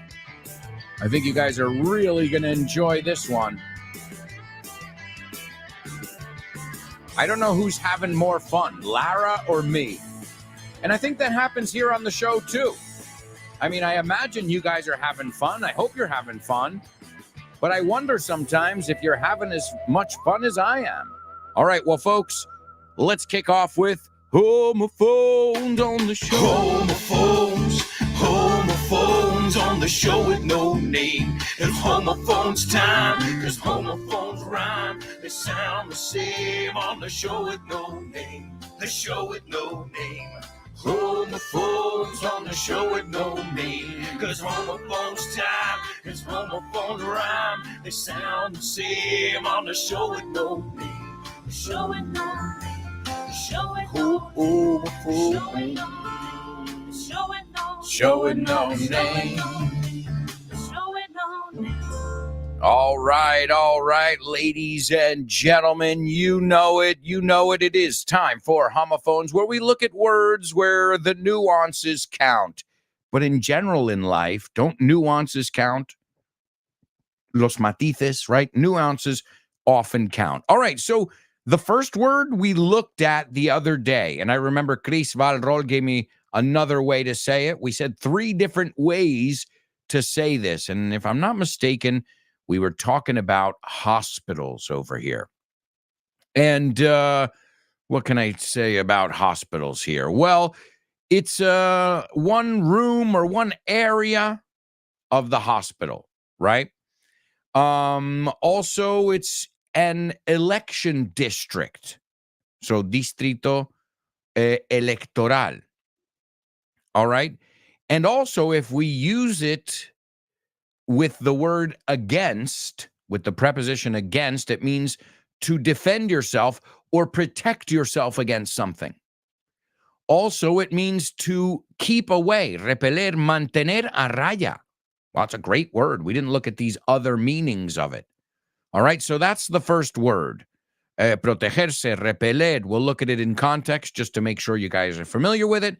I think you guys are really going to enjoy this one. I don't know who's having more fun, Lara or me. And I think that happens here on the show too. I mean, I imagine you guys are having fun. I hope you're having fun. But I wonder sometimes if you're having as much fun as I am. All right, well, folks, let's kick off with homophones on the show. Homophones on the show with no name. It's homophones time, cause homophones rhyme. They sound the same on the show with no name. The show with no name. Homophones on the show with no name. Cause homophones time, cause homophones rhyme. They sound the same on the show with no name. The show with no name. The show with no name. Show with no name. All right, ladies and gentlemen, you know it. It is time for homophones, where we look at words where the nuances count. But in general in life, don't nuances count? Los matices, right? Nuances often count. All right, so the first word we looked at the other day, and I remember Chris Valrol gave me another way to say it. We said 3 different ways to say this. And if I'm not mistaken, we were talking about hospitals over here. And what can I say about hospitals here? Well, it's one room or one area of the hospital, right? Also, it's an election district. So, distrito electoral. All right. And also, if we use it with the word against, with the preposition against, it means to defend yourself or protect yourself against something. Also, it means to keep away, repeler, mantener a raya. Well, that's a great word. We didn't look at these other meanings of it. All right, so that's the first word. Protegerse, repeler. We'll look at it in context just to make sure you guys are familiar with it.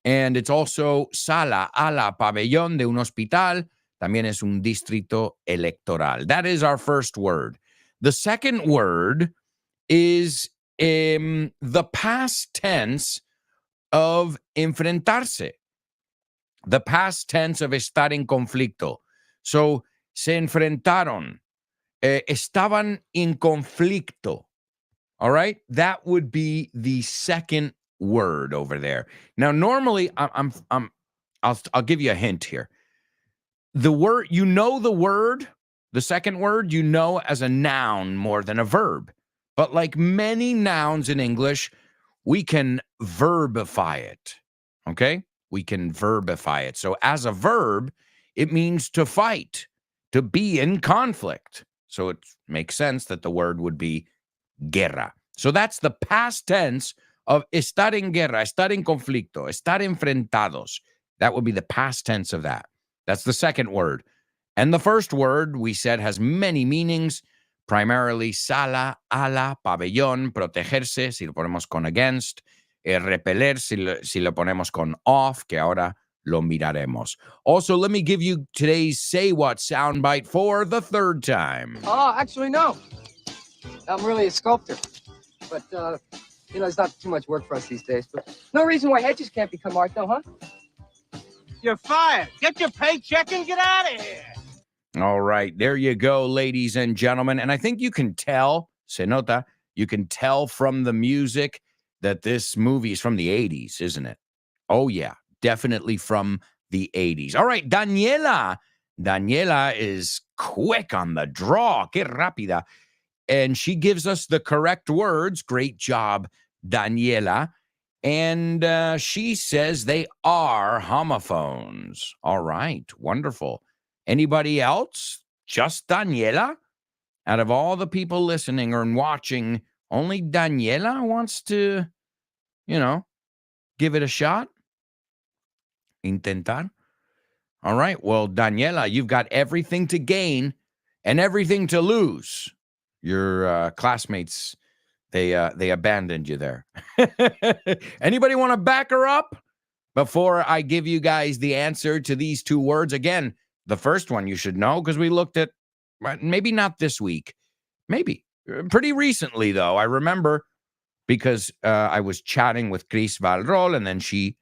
And it's also sala, ala, pabellón de un hospital. También es un distrito electoral. That is our first word. The second word is the past tense of enfrentarse. The past tense of estar en conflicto. So, se enfrentaron. Estaban en conflicto. All right? That would be the second word over there. Now, normally, I'll give you a hint here. The word, the second word, as a noun more than a verb. But like many nouns in English, we can verbify it. Okay? We can verbify it. So as a verb, it means to fight, to be in conflict. So it makes sense that the word would be guerra. So that's the past tense of estar en guerra, estar en conflicto, estar enfrentados. That would be the past tense of that. That's the second word. And the first word, we said, has many meanings, primarily sala, ala, pabellón, protegerse, si lo ponemos con against, repeler, si lo ponemos con off, que ahora lo miraremos. Also, let me give you today's Say What soundbite for the third time. Oh, actually, no. I'm really a sculptor. But, it's not too much work for us these days. But no reason why hedges can't become art, though, huh? You're fired. Get your paycheck and get out of here. All right, there you go, ladies and gentlemen. And I think you can tell, se nota, you can tell from the music that this movie is from the 80s, isn't it? Oh, yeah, definitely from the 80s. All right, Daniela. Daniela is quick on the draw. Que rápida. And she gives us the correct words. Great job, Daniela. And she says they are homophones. All right, wonderful. Anybody else? Just Daniela? Out of all the people listening or watching, only Daniela wants to, give it a shot? Intentar? All right, well, Daniela, you've got everything to gain and everything to lose. Your classmates, they abandoned you there. Anybody want to back her up before I give you guys the answer to these 2 words? Again, the first one you should know because we looked at, maybe not this week, maybe pretty recently, though. I remember because I was chatting with Chris Valrol, and then she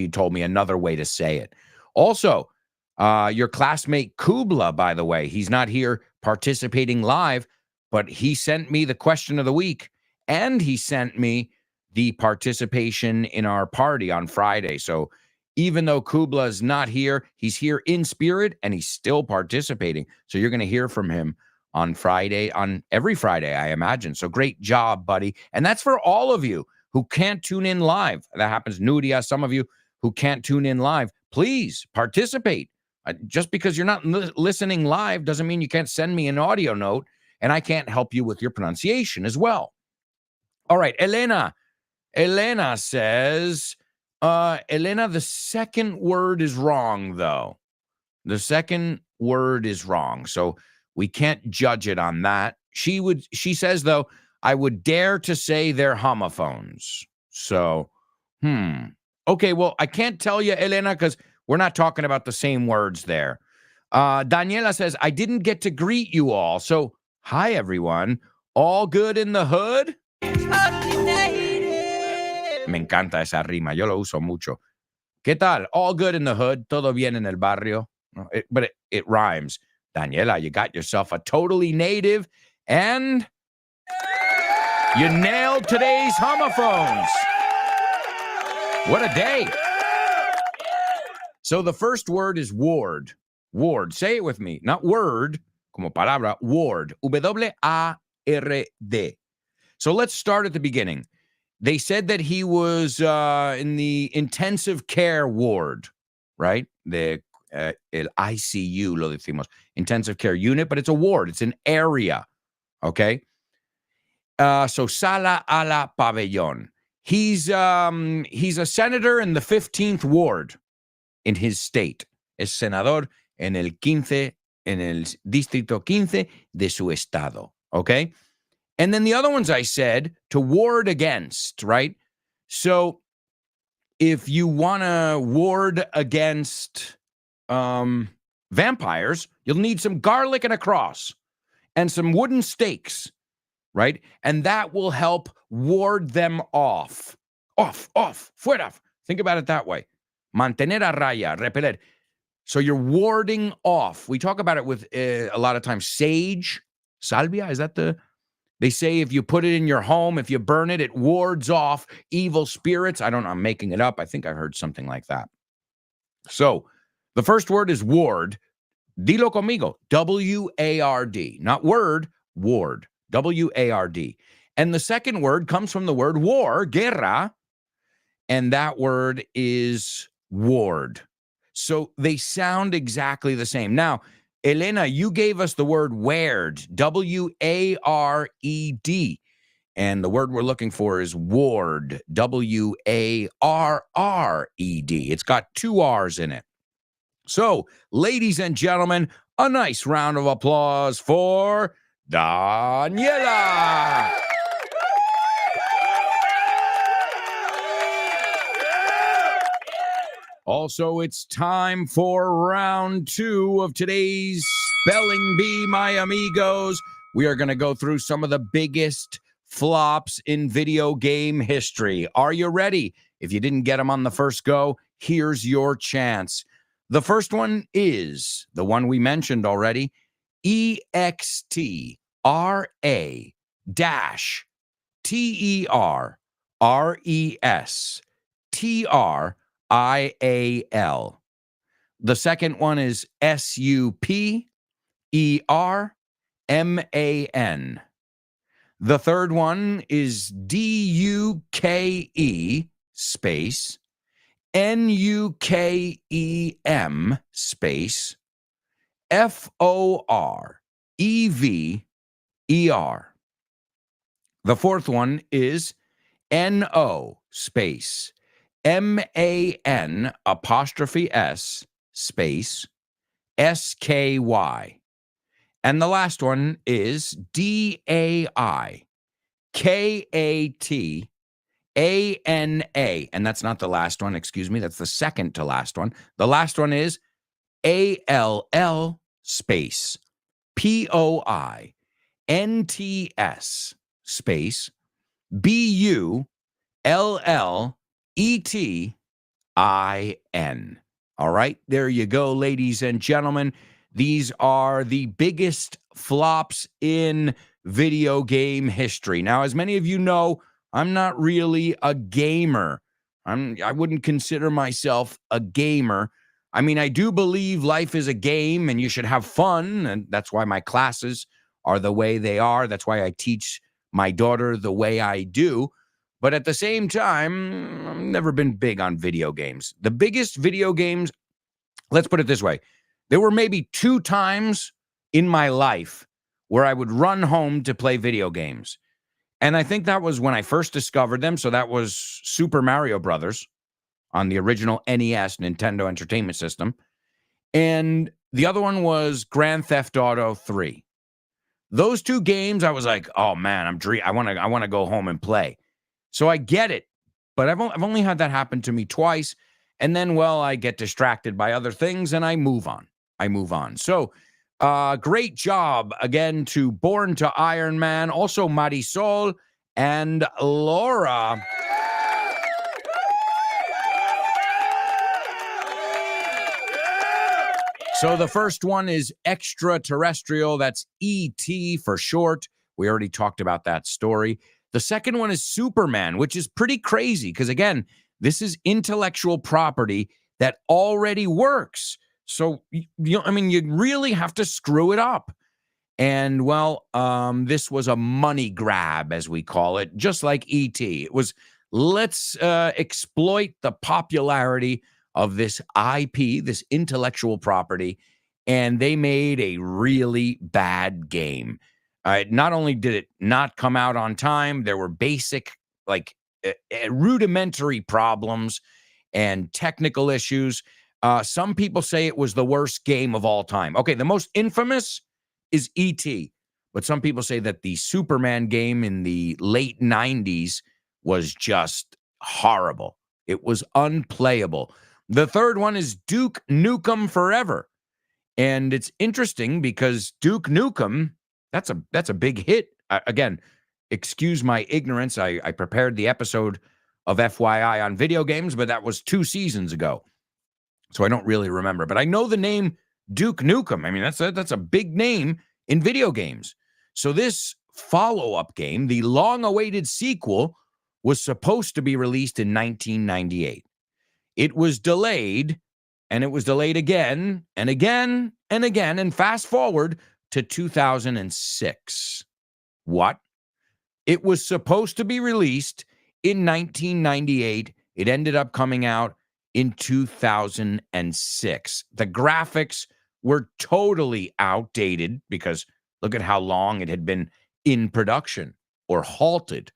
told me another way to say it. Also, your classmate Kubla, by the way, he's not here participating live, but he sent me the question of the week, and he sent me the participation in our party on Friday. So even though Kubla is not here, he's here in spirit, and he's still participating. So you're going to hear from him on Friday, on every Friday, I imagine. So great job, buddy. And that's for all of you who can't tune in live. That happens, Nudia, some of you who can't tune in live. Please participate. Just because you're not listening live doesn't mean you can't send me an audio note, and I can't help you with your pronunciation as well. All right, Elena. Elena says, Elena, the second word is wrong, though. The second word is wrong. So we can't judge it on that. She says, though, I would dare to say they're homophones. So, okay, well, I can't tell you, Elena, because we're not talking about the same words there. Daniela says, I didn't get to greet you all. So, hi, everyone. All good in the hood? Me encanta esa rima. Yo lo uso mucho. ¿Qué tal? All good in the hood. Todo bien en el barrio. But it rhymes. Daniela, you got yourself a totally native, and you nailed today's homophones. What a day. So the first word is ward. Ward. Say it with me. Not word, como palabra, ward. W-A-R-D. So let's start at the beginning. They said that he was in the intensive care ward, right? El ICU, lo decimos, intensive care unit, but it's a ward. It's an area, okay? So sala a la pabellón. He's a senator in the 15th ward in his state. Es senador en el distrito 15 de su estado, okay? And then the other ones I said to ward against, right? So if you want to ward against vampires, you'll need some garlic and a cross and some wooden stakes, right? And that will help ward them off. Off, fuera. Think about it that way. Mantener a raya, repeler. So you're warding off. We talk about it with a lot of times sage, salvia, is that they say if you put it in your home, if you burn it, it wards off evil spirits. I don't know, I'm making it up. I think I heard something like that. So the first word is ward. Dilo conmigo. W-A-R-D. Not word, ward. W-A-R-D. And the second word comes from the word war, guerra, and that word is ward. So they sound exactly the same. Now, Elena, you gave us the word wared, W-A-R-E-D. And the word we're looking for is ward, W-A-R-R-E-D. It's got two R's in it. So, ladies and gentlemen, a nice round of applause for Daniela. Also, it's time for round 2 of today's Spelling Bee, my amigos. We are going to go through some of the biggest flops in video game history. Are you ready? If you didn't get them on the first go, here's your chance. The first one is the one we mentioned already, EXTRA-TERRESTRIAL. The second one is SUPERMAN. The third one is DUKE space NUKEM space FOREVER. The fourth one is NO space MAN apostrophe S space SKY. And the last one is DAIKATANA. And that's not the last one, excuse me. That's the second to last one. The last one is ALL space POINTS space BULLETIN. All right, there you go, ladies and gentlemen. These are the biggest flops in video game history. Now, as many of you know, I'm not really a gamer. I wouldn't consider myself a gamer. I mean, I do believe life is a game and you should have fun, and that's why my classes are the way they are. That's why I teach my daughter the way I do. But at the same time, I've never been big on video games. The biggest video games, let's put it this way. There were maybe 2 times in my life where I would run home to play video games. And I think that was when I first discovered them. So that was Super Mario Brothers on the original NES, Nintendo Entertainment System. And the other one was Grand Theft Auto 3. Those two games, I was like, oh man, I want to go home and play. So I get it, but I've only had that happen to me twice, and then, well, I get distracted by other things, and I move on. So, great job again to Born to Iron Man, also Marisol and Laura. So the first one is extraterrestrial. That's E.T. for short. We already talked about that story. The second one is Superman, which is pretty crazy because, again, this is intellectual property that already works. So, you really have to screw it up. And, well, this was a money grab, as we call it, just like E.T. It was, let's exploit the popularity of this IP, this intellectual property, and they made a really bad game. Not only did it not come out on time, there were basic, rudimentary problems and technical issues. Some people say it was the worst game of all time. Okay, the most infamous is E.T., but some people say that the Superman game in the late 90s was just horrible. It was unplayable. The third one is Duke Nukem Forever. And it's interesting because Duke Nukem, that's a big hit. Again, excuse my ignorance. I prepared the episode of FYI on video games, but that was 2 seasons ago. So I don't really remember. But I know the name Duke Nukem. I mean, that's a big name in video games. So this follow-up game, the long-awaited sequel, was supposed to be released in 1998. It was delayed, and it was delayed again and again and again, and fast forward to 2006. What? It was supposed to be released in 1998. It ended up coming out in 2006. The graphics were totally outdated because look at how long it had been in production or halted.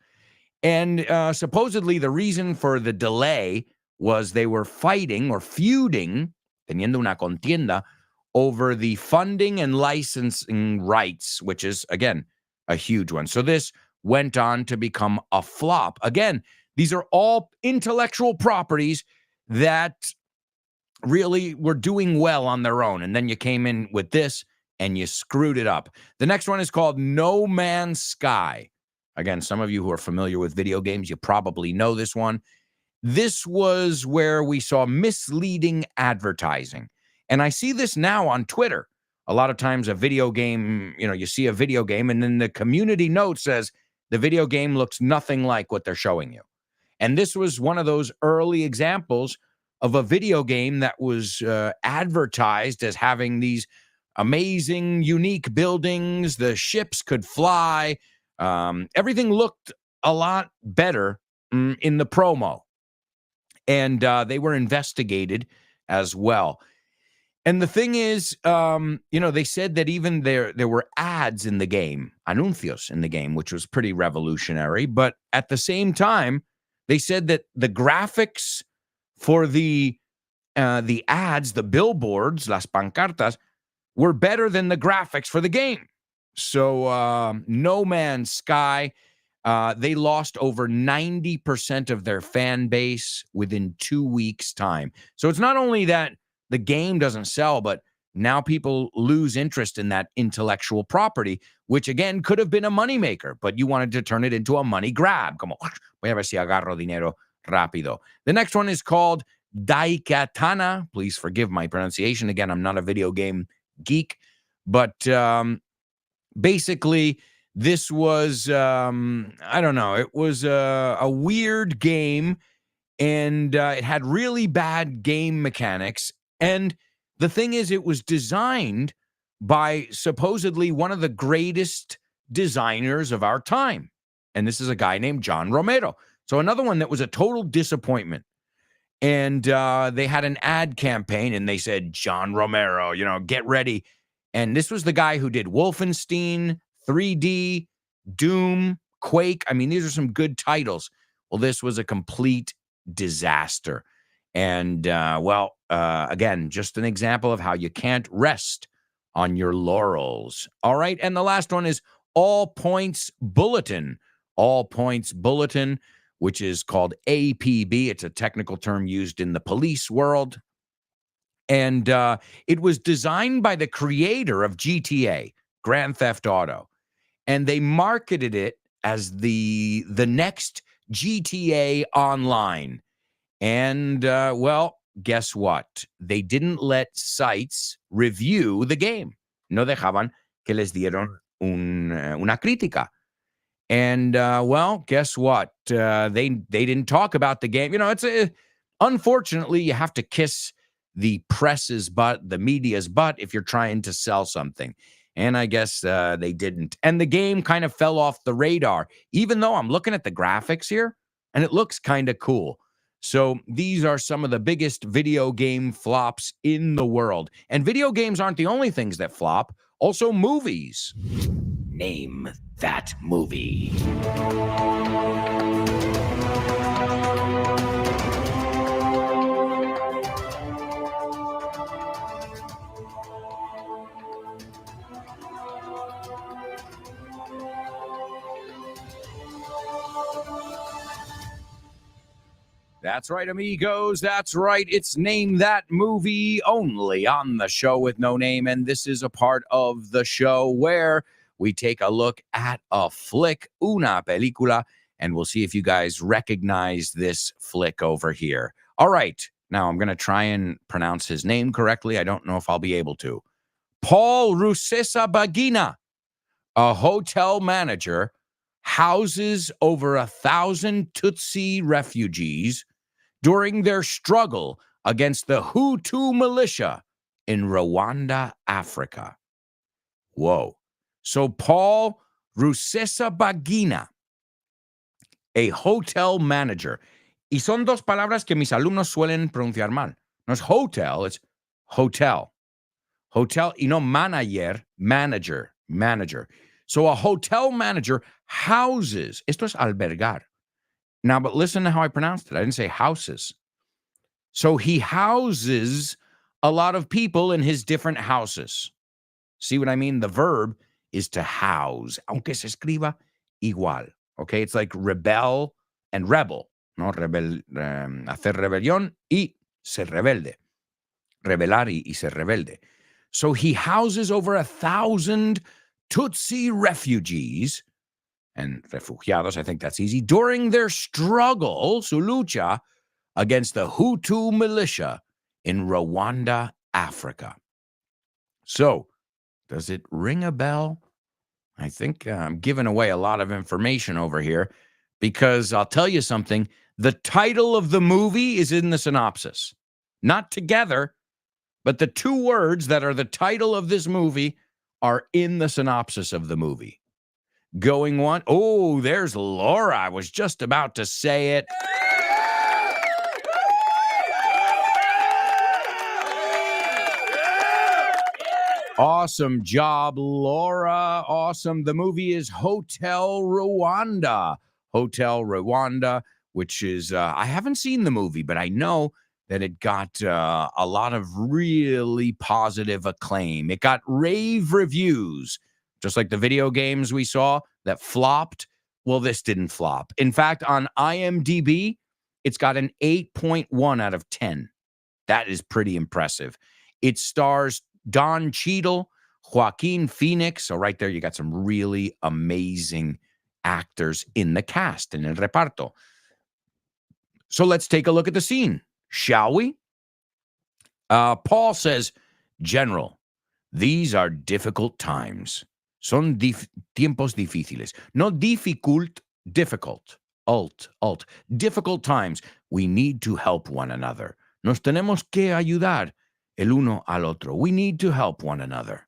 And supposedly the reason for the delay was they were fighting or feuding, teniendo una contienda, over the funding and licensing rights, which is, again, a huge one. So this went on to become a flop. Again, these are all intellectual properties that really were doing well on their own. And then you came in with this and you screwed it up. The next one is called No Man's Sky. Again, some of you who are familiar with video games, you probably know this one. This was where we saw misleading advertising. And I see this now on Twitter. A lot of times a video game, you see a video game and then the community note says the video game looks nothing like what they're showing you. And this was one of those early examples of a video game that was advertised as having these amazing, unique buildings. The ships could fly. Everything looked a lot better in the promo. And they were investigated as well. And the thing is, they said that even there were ads in the game, anuncios in the game, which was pretty revolutionary. But at the same time, they said that the graphics for the ads, the billboards, las pancartas, were better than the graphics for the game. So No Man's Sky, they lost over 90% of their fan base within 2 weeks' time. So it's not only that the game doesn't sell, but now people lose interest in that intellectual property, which again could have been a moneymaker, but you wanted to turn it into a money grab. Como, voy a ver si agarro dinero rápido. The next one is called Daikatana. Please forgive my pronunciation. Again, I'm not a video game geek, but basically this was, I don't know, it was a weird game, and it had really bad game mechanics. And the thing is, it was designed by supposedly one of the greatest designers of our time. And this is a guy named John Romero. So another one that was a total disappointment. And they had an ad campaign, and they said, John Romero, get ready. And this was the guy who did Wolfenstein, 3D, Doom, Quake. I mean, these are some good titles. Well, this was a complete disaster. And, again, just an example of how you can't rest on your laurels. All right. And the last one is All Points Bulletin. All Points Bulletin, which is called APB. It's a technical term used in the police world. And it was designed by the creator of GTA, Grand Theft Auto. And they marketed it as the next GTA Online. And, guess what? They didn't let sites review the game. No dejaban que les dieron una crítica. And, guess what? They didn't talk about the game. Unfortunately, you have to kiss the press's butt, the media's butt, if you're trying to sell something. And I guess they didn't. And the game kind of fell off the radar, even though I'm looking at the graphics here, and it looks kind of cool. So these are some of the biggest video game flops in the world. And video games aren't the only things that flop, also movies. Name that movie. That's right, amigos. That's right. It's Name That Movie only on the Show with No Name. And this is a part of the show where we take a look at a flick, una película, and we'll see if you guys recognize this flick over here. All right. Now, I'm going to try and pronounce his name correctly. I don't know if I'll be able to. Paul Rusesabagina, a hotel manager, houses over 1,000 Tutsi refugees during their struggle against the Hutu militia in Rwanda, Africa. Whoa. So Paul Rusesabagina, a hotel manager. Y son dos palabras que mis alumnos suelen pronunciar mal. No es hotel, it's hotel. Hotel y no manager, manager. So a hotel manager houses. Esto es albergar. Now, but listen to how I pronounced it. I didn't say houses. So he houses a lot of people in his different houses. See what I mean? The verb is to house, aunque se escriba igual. Okay, it's like rebel and rebel. No, hacer rebelión y ser rebelde. Rebelar y ser rebelde. So he houses over 1,000 Tutsi refugees and refugiados, I think that's easy, during their struggle, su lucha, against the Hutu militia in Rwanda, Africa. So, does it ring a bell? I think I'm giving away a lot of information over here because I'll tell you something. The title of the movie is in the synopsis. Not together, but the two words that are the title of this movie are in the synopsis of the movie. Going one. Oh, there's Laura. I was just about to say it. Awesome job, Laura. Awesome. The movie is Hotel Rwanda. Hotel Rwanda, which is, I haven't seen the movie, but I know that it got a lot of really positive acclaim. It got rave reviews, just like the video games we saw that flopped. Well, this didn't flop. In fact, on IMDb, it's got an 8.1 out of 10. That is pretty impressive. It stars Don Cheadle, Joaquin Phoenix. So right there, you got some really amazing actors in the cast, in el reparto. So let's take a look at the scene, shall we? Paul says, General, these are difficult times. Son tiempos difíciles. No difficult, difficult. Alt. Difficult times. We need to help one another. Nos tenemos que ayudar el uno al otro. We need to help one another.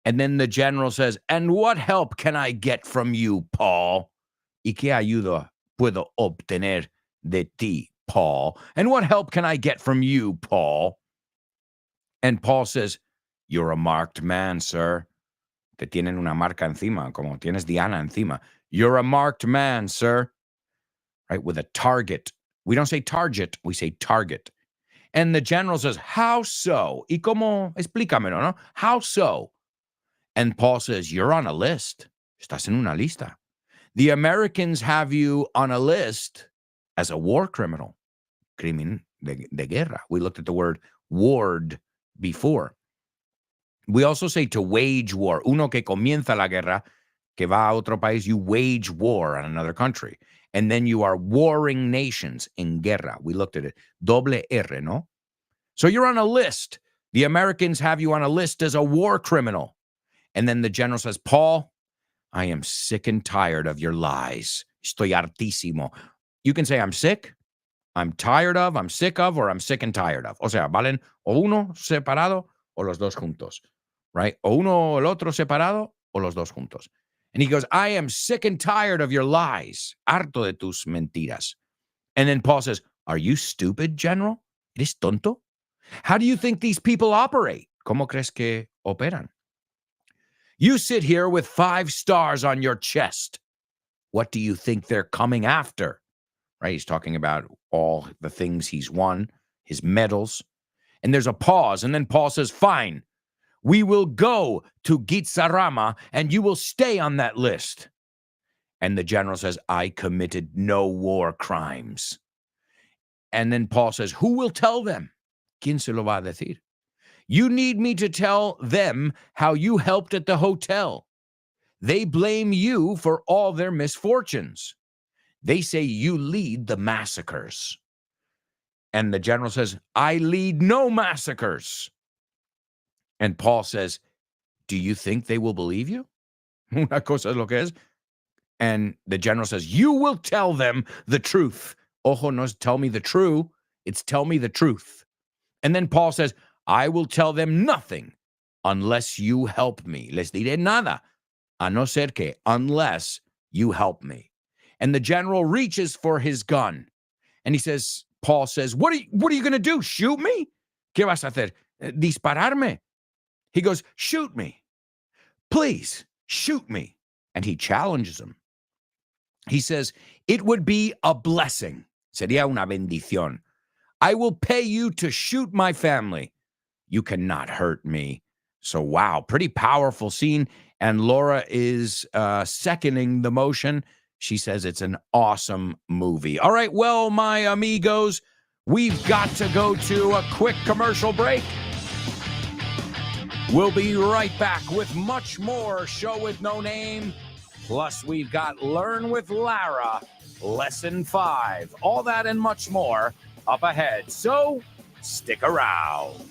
And then the general says, and what help can I get from you, Paul? ¿Y qué ayuda puedo obtener de ti, Paul? And what help can I get from you, Paul? And Paul says, you're a marked man, sir. Te tienen una marca encima, como tienes Diana encima. You're a marked man, sir. Right, with a target We don't say target, we say target. And the general says, how so? Y como, explícamelo, no? How so? And Paul says, you're on a list. Estás en una lista. The Americans have you on a list as a war criminal. Crimen de guerra. We looked at the word ward before. We also say to wage war. Uno que comienza la guerra, que va a otro país, you wage war on another country. And then you are warring nations in guerra. We looked at it. Doble R, no? So you're on a list. The Americans have you on a list as a war criminal. And then the general says, Paul, I am sick and tired of your lies. Estoy hartísimo. You can say I'm sick, I'm tired of, I'm sick of, or I'm sick and tired of. O sea, valen o uno separado o los dos juntos, right? O uno o el otro separado o los dos juntos. And he goes, I am sick and tired of your lies. Harto de tus mentiras. And then Paul says, are you stupid, General? ¿Eres tonto? How do you think these people operate? ¿Cómo crees que operan? You sit here with 5 stars on your chest. What do you think they're coming after? Right? He's talking about all the things he's won, his medals. And there's a pause. And then Paul says, fine, we will go to Gitsarama and you will stay on that list. And the general says, I committed no war crimes. And then Paul says, who will tell them? ¿Quién se lo va a decir? You need me to tell them how you helped at the hotel. They blame you for all their misfortunes. They say you lead the massacres. And the general says, I lead no massacres. And Paul says, do you think they will believe you? Una cosa es lo que es. And the general says, you will tell them the truth. Ojo, no es tell me the true. It's tell me the truth. And then Paul says, I will tell them nothing unless you help me. Les diré nada, a no ser que, unless you help me. And the general reaches for his gun. And he says, Paul says, what are you going to do? Shoot me? ¿Qué vas a hacer? Dispararme? He goes, shoot me. Please, shoot me. And he challenges him. He says, it would be a blessing. Sería una bendición. I will pay you to shoot my family. You cannot hurt me. So, wow, pretty powerful scene. And Laura is seconding the motion. She says it's an awesome movie. All right, well, my amigos, we've got to go to a quick commercial break. We'll be right back with much more Show with No Name. Plus, we've got Learn with Lara, Lesson 5. All that and much more up ahead. So, stick around.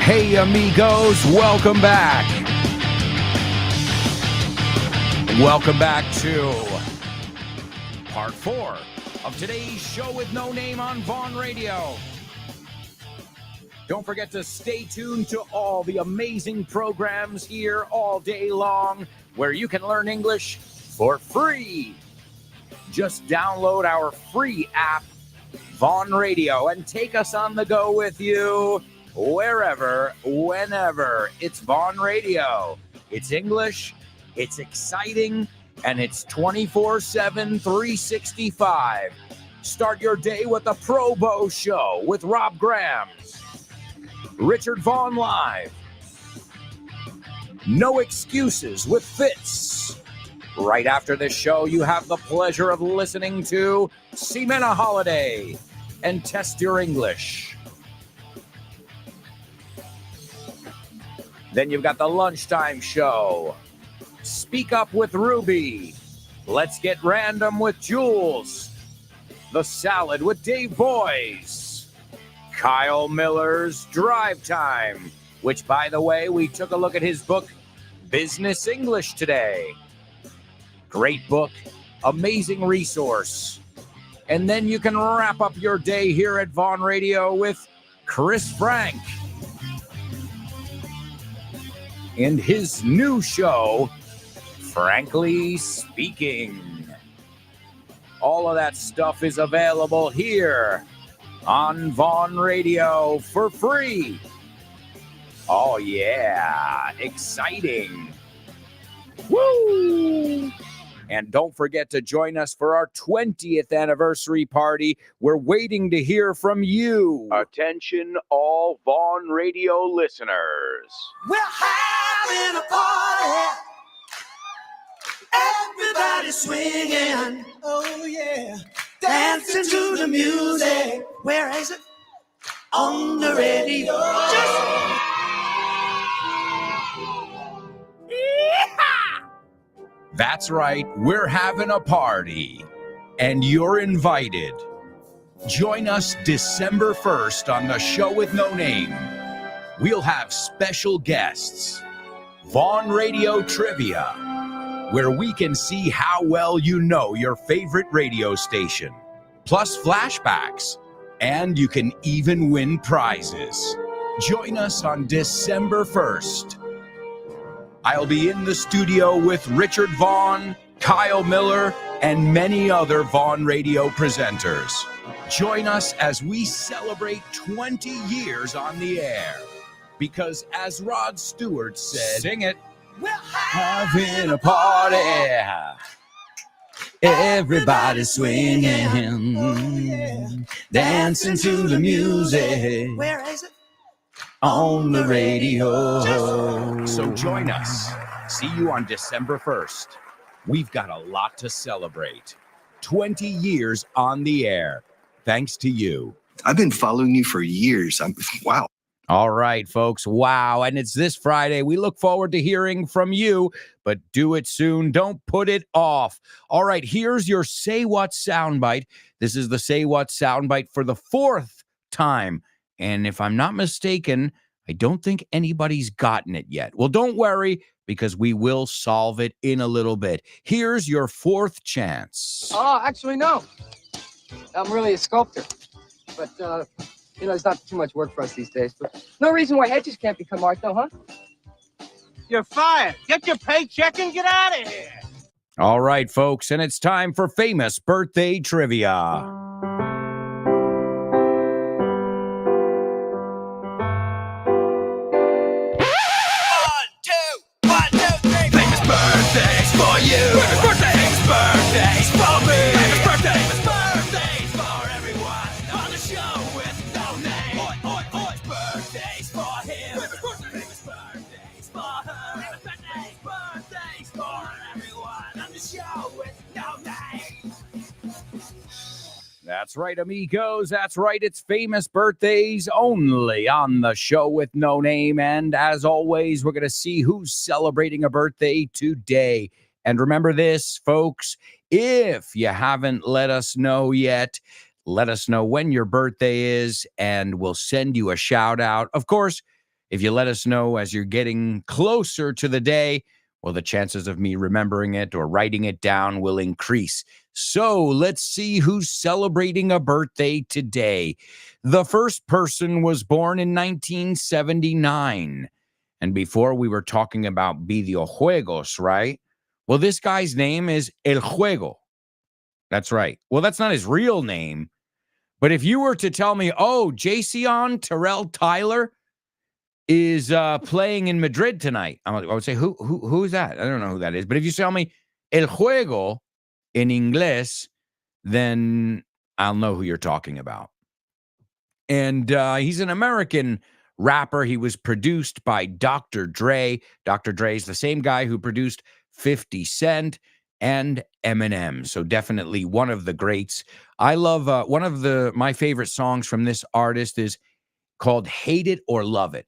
Hey, amigos, welcome back. Welcome back to part 4 of today's show with no name on Vaughn Radio. Don't forget to stay tuned to all the amazing programs here all day long where you can learn English for free. Just download our free app, Vaughn Radio, and take us on the go with you wherever, whenever. It's Vaughn Radio. It's English, it's exciting, and it's 24/7, 365. Start your day with the Pro Bow Show with Rob Grams. Richard Vaughn Live. No Excuses with Fitz. Right after this show, you have the pleasure of listening to Ximena Holiday and Test Your English. Then you've got the Lunchtime Show. Speak Up with Ruby. Let's Get Random with Jules. The Salad with Dave Boys. Kyle Miller's Drive Time, which, by the way, we took a look at his book, Business English, today. Great book, amazing resource. And then you can wrap up your day here at Vaughn Radio with Chris Frank and his new show, Frankly Speaking. All of that stuff is available here on Vaughn Radio for free. Oh yeah, exciting. Woo! And don't forget to join us for our 20th anniversary party. We're waiting to hear from you. Attention, all Vaughn Radio listeners. We're having a party. Everybody swinging. Oh, yeah. Dancing to the music. Where is it? On the radio. That's right, we're having a party, and you're invited. Join us December 1st on the Show with No Name. We'll have special guests, Vaughn Radio Trivia, where we can see how well you know your favorite radio station, plus flashbacks, and you can even win prizes. Join us on December 1st. I'll be in the studio with Richard Vaughn, Kyle Miller, and many other Vaughn Radio presenters. Join us as we celebrate 20 years on the air. Because as Rod Stewart said, sing it, We're having a party. Everybody swinging, dancing to the music. Where is it? On the radio. So join us. See you on December 1st. We've got a lot to celebrate. 20 years on the air. Thanks to you. I've been following you for years. Wow. All right, folks. Wow. And it's this Friday. We look forward to hearing from you, but do it soon. Don't put it off. All right, here's your Say What soundbite. This is the Say What soundbite for the 4th time. And if I'm not mistaken, I don't think anybody's gotten it yet. Well, don't worry, because we will solve it in a little bit. Here's your 4th chance. Oh, actually, no. I'm really a sculptor. But, it's not too much work for us these days. But no reason why hedges can't become art, though, huh? You're fired. Get your paycheck and get out of here. All right, folks, and it's time for famous birthday trivia. Birthdays for you. Birthdays, birthdays for me. Birthdays, birthdays for everyone on the show with no name. Oi, oi, oi. Birthdays for him. Birthdays for her. Birthdays for everyone on the show with no name. That's right, amigos. That's right. It's famous birthdays only on the Show with No Name. And as always, we're going to see who's celebrating a birthday today. And remember this, folks, if you haven't let us know yet, let us know when your birthday is, and we'll send you a shout out. Of course, If you let us know as you're getting closer to the day, well, the chances of me remembering it or writing it down will increase. So let's see who's celebrating a birthday today. The first person was born in 1979. And before we were talking about videojuegos, right? Well, this guy's name is El Juego. That's right. Well, that's not his real name. But if you were to tell me, oh, Jason Terrell Tyler is playing in Madrid tonight, I would say, who is that? I don't know who that is. But if you tell me El Juego in English, then I'll know who you're talking about. And he's an American rapper. He was produced by Dr. Dre. Dr. Dre is the same guy who produced 50 Cent and Eminem. So definitely one of the greats. I love one of my favorite songs from this artist is called Hate It or Love It.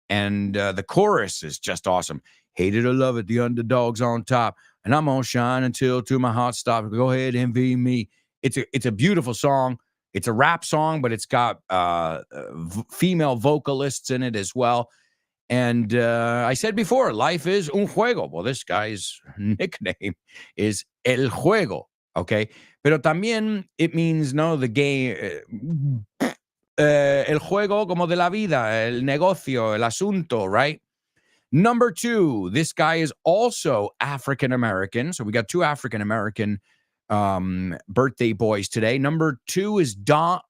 And the chorus is just awesome. Hate it or love it, the underdog's on top. And I'm gonna shine until to my heart stops. Go ahead, envy me. It's a beautiful song. It's a rap song, but it's got female vocalists in it as well. And I said before, life is un juego. Well, this guy's nickname is El Juego, okay? Pero también it means, no, the game, el juego como de la vida, el negocio, el asunto, right? Number 2, this guy is also African-American. So we got 2 African-American birthday boys today. Number 2 is Don.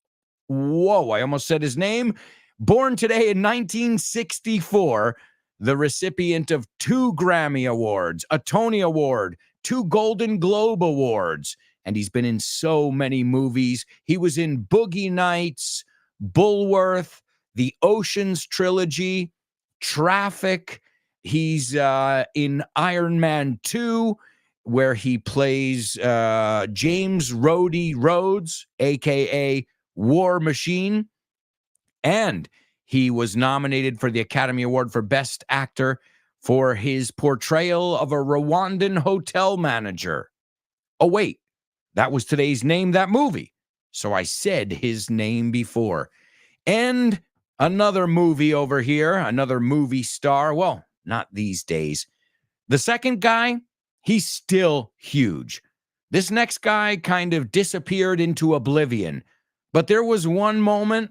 Whoa, I almost said his name. Born today in 1964, the recipient of 2 Grammy Awards, a Tony Award, 2 Golden Globe Awards, and he's been in so many movies. He was in Boogie Nights, Bulworth, the Oceans Trilogy, Traffic. He's in Iron Man 2, where he plays James Rhodey Rhodes, a.k.a. War Machine. And he was nominated for the Academy Award for Best Actor for his portrayal of a Rwandan hotel manager. Oh, wait, that was today's Name That Movie. So I said his name before. And another movie over here, another movie star. Well, not these days. The second guy, he's still huge. This next guy kind of disappeared into oblivion. But there was one moment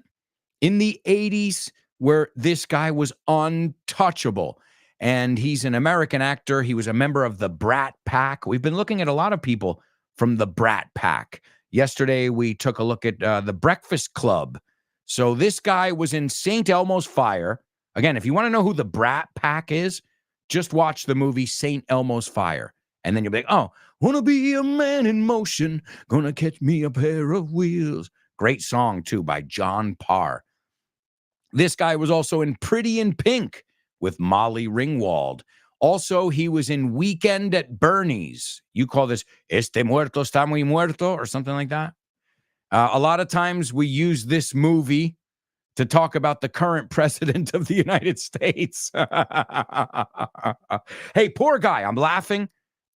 in the 80s where this guy was untouchable. And he's an American actor. He was a member of the Brat Pack. We've been looking at a lot of people from the Brat Pack. Yesterday, we took a look at the Breakfast Club. So this guy was in St. Elmo's Fire. Again, if you want to know who the Brat Pack is, just watch the movie St. Elmo's Fire. And then you'll be like, oh, wanna be a man in motion, gonna catch me a pair of wheels. Great song, too, by John Parr. This guy was also in Pretty in Pink with Molly Ringwald. Also, he was in Weekend at Bernie's. You call this Este Muerto Está Muy Muerto or something like that. A lot of times we use this movie to talk about the current president of the United States. Hey, poor guy. I'm laughing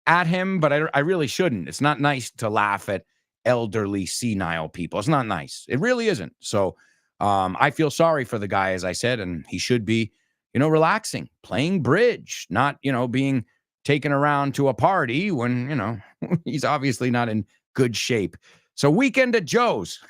at him, but I really shouldn't. It's not nice to laugh at elderly, senile people. It's not nice. It really isn't. So I feel sorry for the guy, as I said, and he should be, relaxing, playing bridge, not, being taken around to a party when, he's obviously not in good shape. So Weekend at Joe's.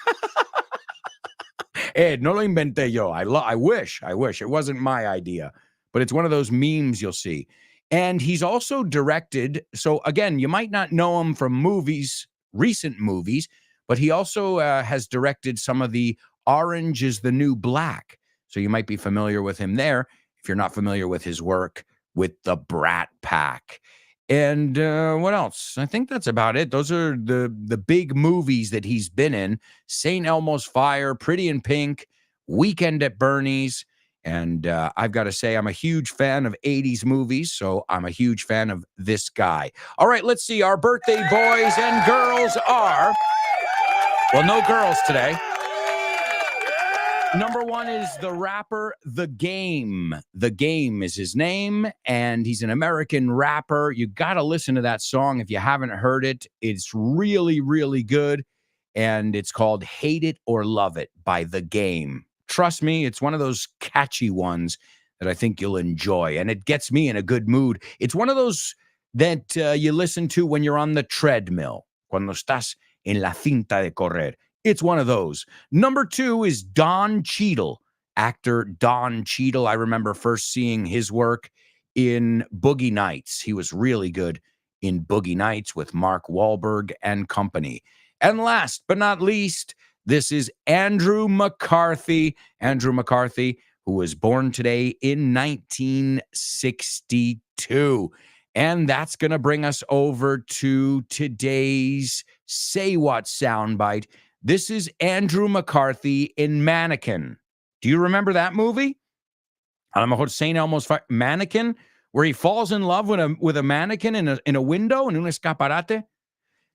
Ed, no lo inventé yo. I wish. It wasn't my idea. But it's one of those memes you'll see. And he's also directed, so again, you might not know him from movies, recent movies, but he also has directed some of the Orange is the New Black. So you might be familiar with him there if you're not familiar with his work with the Brat Pack. And what else? I think that's about it. Those are the big movies that he's been in. St. Elmo's Fire, Pretty in Pink, Weekend at Bernie's. And I've got to say, I'm a huge fan of 80s movies, so I'm a huge fan of this guy. All right, let's see. Our birthday boys and girls are... Well, no girls today. Number 1 is the rapper The Game. The Game is his name, and he's an American rapper. You got to listen to that song if you haven't heard it. It's really, really good, and it's called Hate It or Love It by The Game. Trust me, it's one of those catchy ones that I think you'll enjoy, and it gets me in a good mood. It's one of those that you listen to when you're on the treadmill, cuando estás en la cinta de correr. It's one of those. Number 2 is Don Cheadle, actor Don Cheadle. I remember first seeing his work in Boogie Nights. He was really good in Boogie Nights with Mark Wahlberg and company. And last but not least, this is Andrew McCarthy. Andrew McCarthy, who was born today in 1962. And that's going to bring us over to today's Say What soundbite. This is Andrew McCarthy in Mannequin. Do you remember that movie? A lo mejor St. Elmo's Mannequin, where he falls in love with a mannequin in a window, in un escaparate.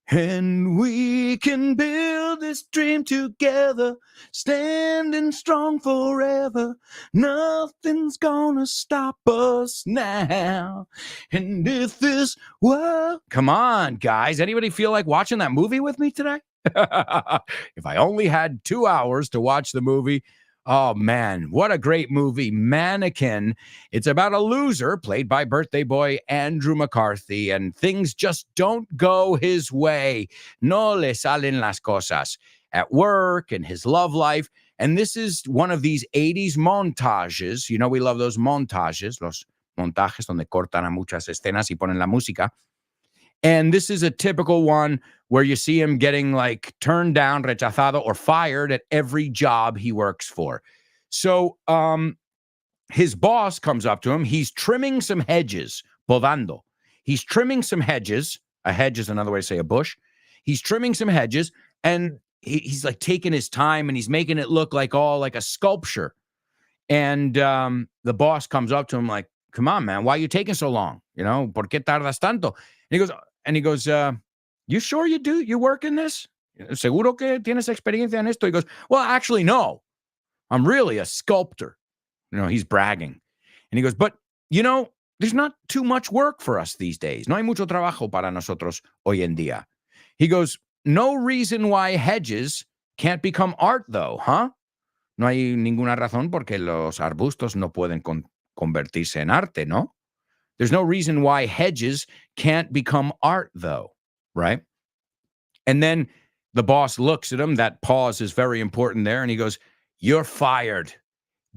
And we can build this dream together, standing strong forever. Nothing's gonna stop us now. And if this world... Come on, guys. Anybody feel like watching that movie with me today? If I only had 2 hours to watch the movie... Oh, man, what a great movie, Mannequin. It's about a loser played by birthday boy Andrew McCarthy, and things just don't go his way. No le salen las cosas at work and his love life. And this is one of these 80s montages. You know, we love those montages, los montajes donde cortan a muchas escenas y ponen la música. And this is a typical one where you see him getting like turned down, rechazado, or fired at every job he works for. So his boss comes up to him. He's trimming some hedges, podando. He's trimming some hedges. A hedge is another way to say a bush. He's trimming some hedges, and he's like taking his time, and he's making it look like all like a sculpture. And the boss comes up to him like, come on, man, why are you taking so long? You know, ¿por qué tardas tanto? And he goes, you sure you do? You work in this? ¿Seguro que tienes experiencia en esto? He goes, well, actually, no. I'm really a sculptor. You know, he's bragging. And he goes, but, you know, there's not too much work for us these days. No hay mucho trabajo para nosotros hoy en día. He goes, no reason why hedges can't become art, though, huh? No hay ninguna razón porque los arbustos no pueden convertirse en arte, ¿no? There's no reason why hedges can't become art, though, right? And then the boss looks at him. That pause is very important there. And he goes, you're fired.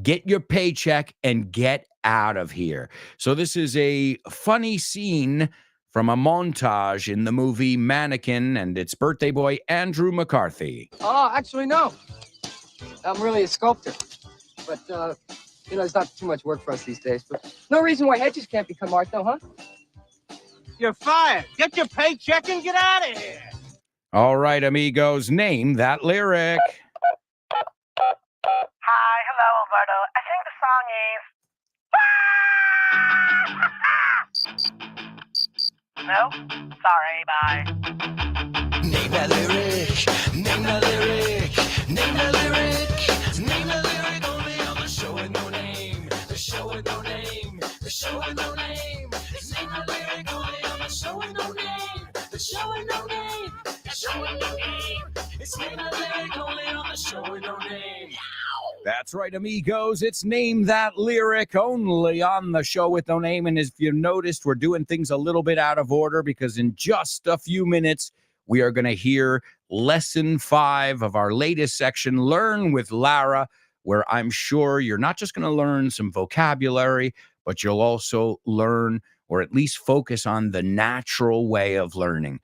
Get your paycheck and get out of here. So this is a funny scene from a montage in the movie Mannequin, and it's birthday boy Andrew McCarthy. Oh, actually, no. I'm really a sculptor. But, you know, it's not too much work for us these days. But no reason why hedges can't become art, though, huh? You're fired. Get your paycheck and get out of here. All right, amigos, name that lyric. Hi, hello, Alberto. I think the song is... No? Sorry, bye. Name that lyric. Name that lyric. Name that lyric. Name that lyric only on the show with no name. The show with no name. The show with no name. Name that lyric only on the show with no name. The show with no name. The show with no name. It's name that lyric only on the show with no name. That's right, amigos. It's Name That Lyric only on the show with no name. And if you noticed, we're doing things a little bit out of order because in just a few minutes, we are going to hear lesson 5 of our latest section, Learn with Lara, where I'm sure you're not just going to learn some vocabulary, but you'll also learn or at least focus on the natural way of learning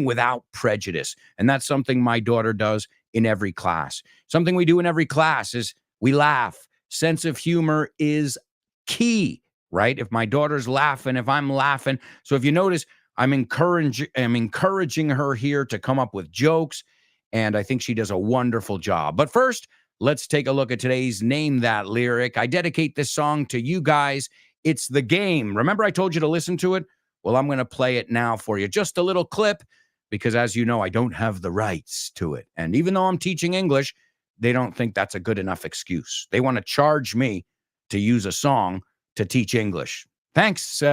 without prejudice. And that's something my daughter does in every class. Something we do in every class is we laugh. Sense of humor is key, right? If my daughter's laughing, if I'm laughing. So if you notice, I'm encouraging her here to come up with jokes, and I think she does a wonderful job. But first, let's take a look at today's Name That Lyric. I dedicate this song to you guys. It's the game. Remember I told you to listen to it? Well, I'm going to play it now for you. Just a little clip, because as you know, I don't have the rights to it. And even though I'm teaching English, they don't think that's a good enough excuse. They want to charge me to use a song to teach English. Thanks,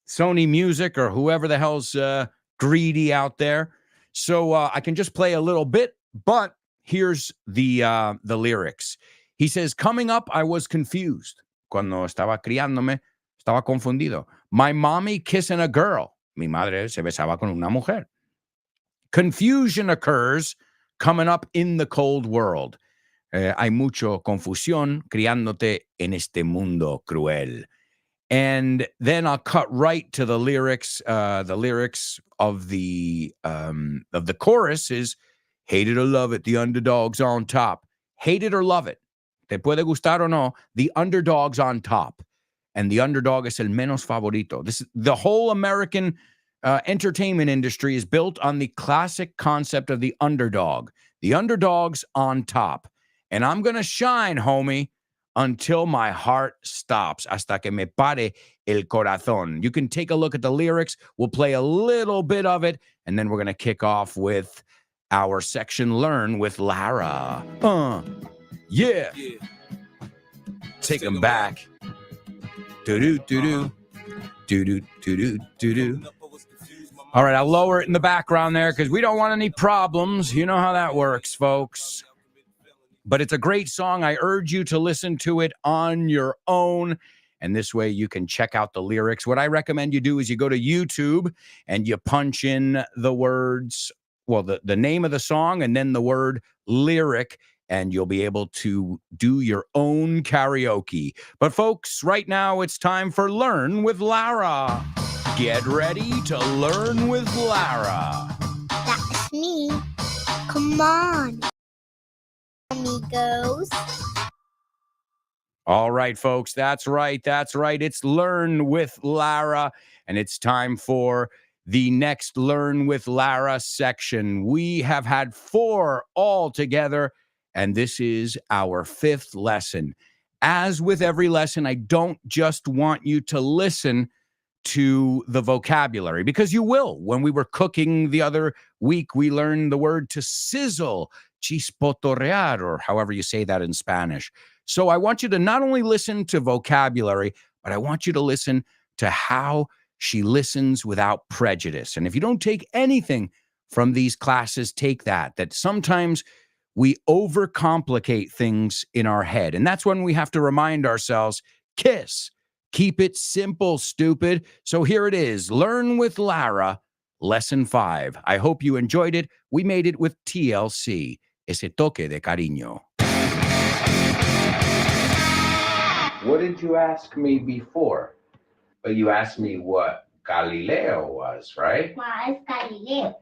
Sony Music or whoever the hell's greedy out there. So I can just play a little bit, but here's the lyrics. He says, coming up, I was confused. cuando estaba criándome, estaba confundido. My mommy kissing a girl. Mi madre se besaba con una mujer. Confusion occurs coming up in the cold world. Hay mucho confusión criándote en este mundo cruel. And then I'll cut right to the lyrics. The lyrics of the chorus is, hate it or love it, the underdog's on top. Hate it or love it. Te puede gustar o no, the underdog's on top. And the underdog es el menos favorito. The whole American entertainment industry is built on the classic concept of the underdog. The underdog's on top. And I'm going to shine, homie, until my heart stops, hasta que me pare el corazón. You can take a look at the lyrics. We'll play a little bit of it, and then we're going to kick off with our section Learn with Lara. Yeah. Take them back. Do-do-do-do. Do-do-do-do-do-do. All right, I'll lower it in the background there because we don't want any problems. You know how that works, folks. But it's a great song. I urge you to listen to it on your own. And this way you can check out the lyrics. What I recommend you do is you go to YouTube and you punch in the words, well, the name of the song and then the word lyric, and you'll be able to do your own karaoke. But folks, right now it's time for Learn with Lara. Get ready to learn with Lara. That's me. Come on, amigos. All right, folks, that's right. It's Learn with Lara, and it's time for the next Learn with Lara section. We have had 4 all together, and this is our 5th lesson. As with every lesson, I don't just want you to listen to the vocabulary, because you will. When we were cooking the other week, we learned the word to sizzle, chispotorrear, or however you say that in Spanish. So I want you to not only listen to vocabulary, but I want you to listen to how she listens without prejudice. And if you don't take anything from these classes, take that sometimes we overcomplicate things in our head. And that's when we have to remind ourselves, kiss. Keep it simple, stupid. So here it is, Learn with Lara, Lesson 5. I hope you enjoyed it. We made it with TLC, ese toque de cariño. What did you ask me before? But you asked me what Galileo was, right? What is Galileo?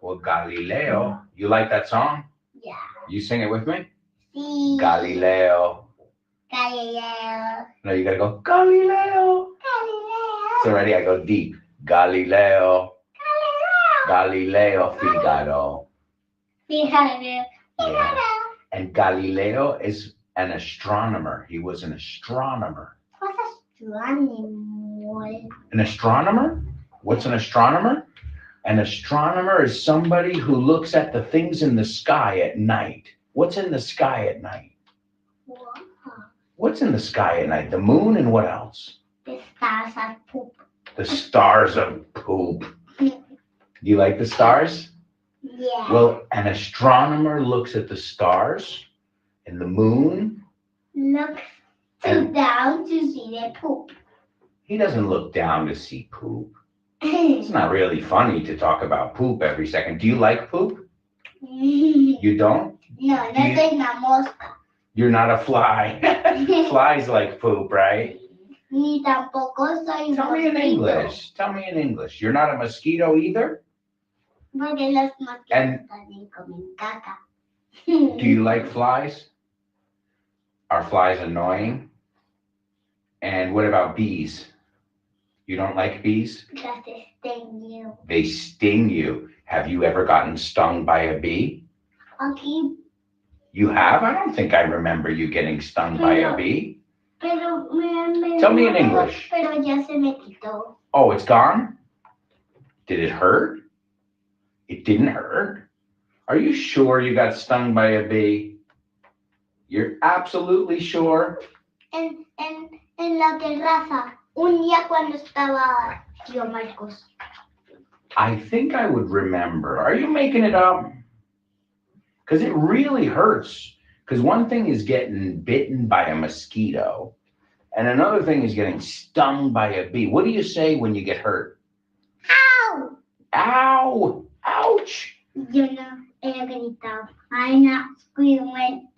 Well, Galileo. You like that song? Yeah. You sing it with me? Sí. Galileo. Galileo. No, you gotta go, Galileo. Galileo. So ready, I go deep. Galileo. Galileo Figaro. Figaro. Yeah. And Galileo is an astronomer. He was an astronomer. What's astronomer? An astronomer? What's an astronomer? An astronomer is somebody who looks at the things in the sky at night. What's in the sky at night? Wow. What's in the sky at night? The moon and what else? The stars are poop. The stars of poop. Do you like the stars? Yeah. Well, an astronomer looks at the stars and the moon. Looks down to see the poop. He doesn't look down to see poop. It's not really funny to talk about poop every second. Do you like poop? You don't? No, soy una mosca. You're not a fly. Flies like poop, right? Ni tampoco soy Tell me in English. Tell me in English. You're not a mosquito either? Porque los mosquitos también comen caca. Do you like flies? Are flies annoying? And what about bees? You don't like bees? Because they sting you. They sting you. Have you ever gotten stung by a bee? Okay. You have? I don't think I remember you getting stung by a bee. Pero Tell me in English. Pero ya se me quitó. Oh, it's gone? Did it hurt? It didn't hurt. Are you sure you got stung by a bee? You're absolutely sure? En la terraza, un día cuando estaba tío Marcos. I think I would remember. Are you making it up? Because it really hurts. Because one thing is getting bitten by a mosquito, And another thing is getting stung by a bee. What do you say when you get hurt? Ow! Ow! Ouch! Yo no he gritado. I not scream when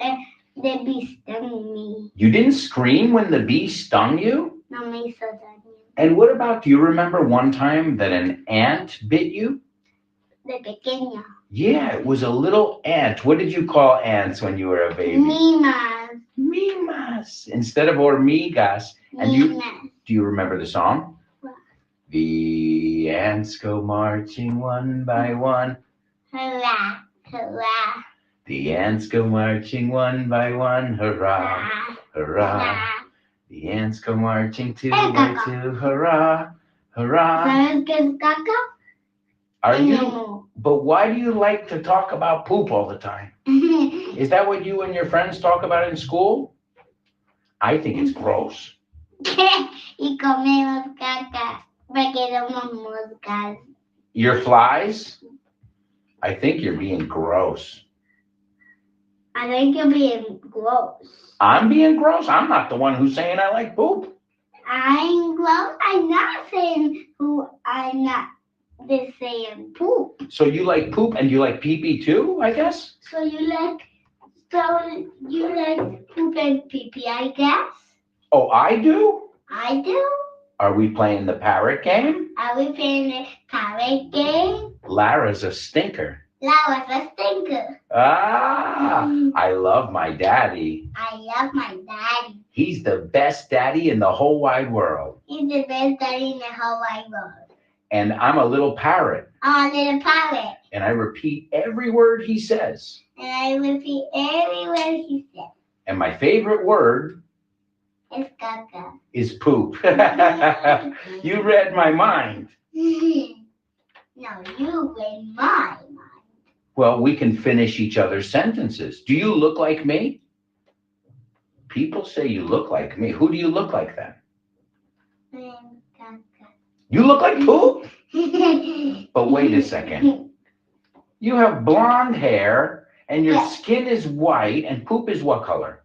the bee stung me. You didn't scream when the bee stung you? No me hizo daño. And what about, do you remember one time that an ant bit you? De pequeña. Yeah, it was a little ant. What did you call ants when you were a baby? Mimas. Mimas. Instead of hormigas. And do you remember the song? What? The ants go marching one by one. Hurrah, hurrah. The ants go marching one by one. Hurrah, hurrah. The ants go marching two by two. Hurrah, hurrah. ¿Sabes qué es caca? Are you? But why do you like to talk about poop all the time? Is that what you and your friends talk about in school? I think it's gross. Y comemos caca porque somos moscas. Your flies? I think you're being gross. I think you're being gross. I'm being gross? I'm not the one who's saying I like poop. I'm gross. I'm not saying who. I'm not the saying poop. So you like poop and you like pee-pee too, I guess? So you like poop and pee-pee, I guess? Oh, I do? I do. Are we playing the parrot game? Are we playing the parrot game? Lara's a stinker. Lara's a stinker. Ah, I love my daddy. I love my daddy. He's the best daddy in the whole wide world. He's the best daddy in the whole wide world. And I'm a little parrot. I'm a little parrot. And I repeat every word he says. And I repeat every word he says. And my favorite word is caca. Is poop. You read my mind. No, you read my mind. Well, we can finish each other's sentences. Do you look like me? People say you look like me. Who do you look like then? You look like poop? But wait a second. You have blonde hair and your skin is white and poop is what color?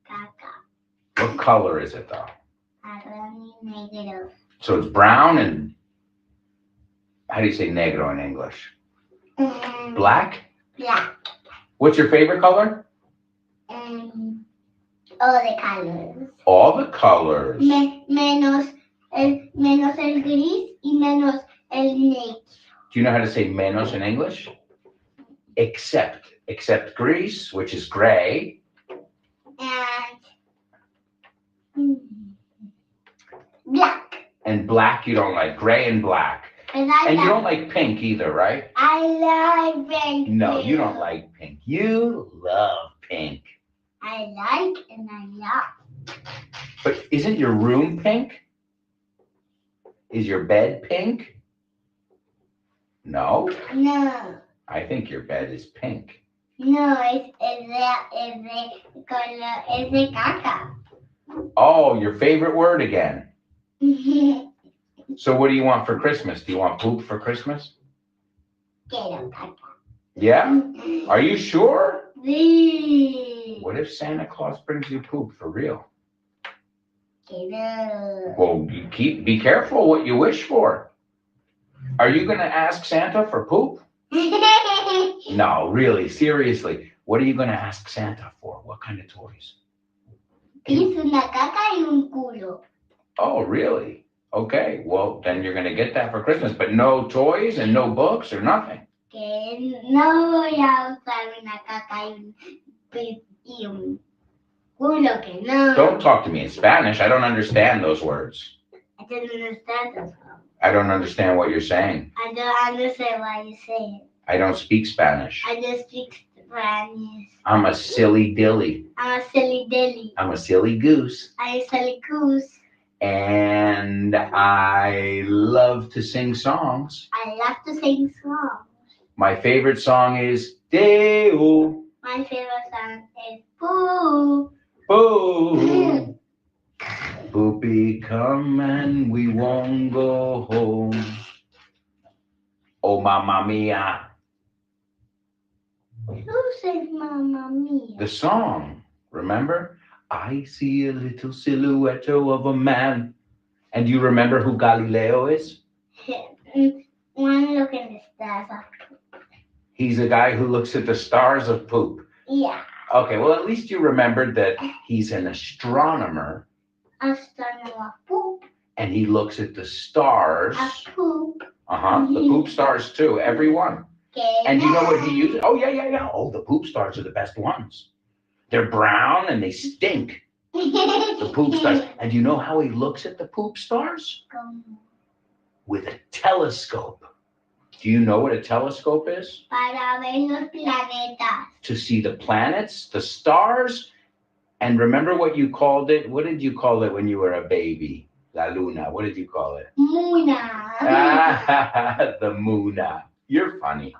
Caca. What color is it though? Negro. So it's brown and, how do you say negro in English? Black? Black. What's your favorite color? All the colors. All the colors. Menos el gris y menos el negro. Do you know how to say menos in English? Except Greece, which is gray. And black. And black you don't like. Gray and black. And you don't like pink either, right? I like pink. No, you don't like pink. You love pink. I like and I love. But isn't your room pink? Is your bed pink? No? No. I think your bed is pink. No, it's the color, it's the caca. Oh, your favorite word again. So what do you want for Christmas? Do you want poop for Christmas? Quiero caca. Yeah? Are you sure? Sí. What if Santa Claus brings you poop for real? Quiero. Well, be careful what you wish for. Are you going to ask Santa for poop? No, really, seriously. What are you going to ask Santa for? What kind of toys? Es una caca y un culo. Oh, really? Okay, well, then you're going to get that for Christmas, but no toys and no books or nothing. Que no voy a usar una caca y un culo, que no. Don't talk to me in Spanish. I don't understand those words. I don't understand those. I don't understand what you're saying. I don't understand why you say it. I don't speak Spanish. I just speak Spanish. I'm a silly dilly. I'm a silly dilly. I'm a silly goose. I'm a silly goose. And I love to sing songs. I love to sing songs. My favorite song is Deo. My favorite song is Boo. Boo. Poopy, come and we won't go home. Oh, Mamma Mia. Who says Mamma Mia? The song, remember? I see a little silhouette of a man. And do you remember who Galileo is? One look in the stars of He's a guy who looks at the stars of poop. Yeah. Okay, well, at least you remembered that he's an astronomer. Astronomer poop. And he looks at the stars. A poop. The poop stars too, every one. Okay. And you know what he uses? Oh, yeah. Oh, the poop stars are the best ones. They're brown and they stink. The poop stars. And you know how he looks at the poop stars? With a telescope. Do you know what a telescope is? Para ver los planetas. To see the planets, the stars. And remember what you called it? What did you call it when you were a baby? La luna. What did you call it? Muna. The Muna. You're funny.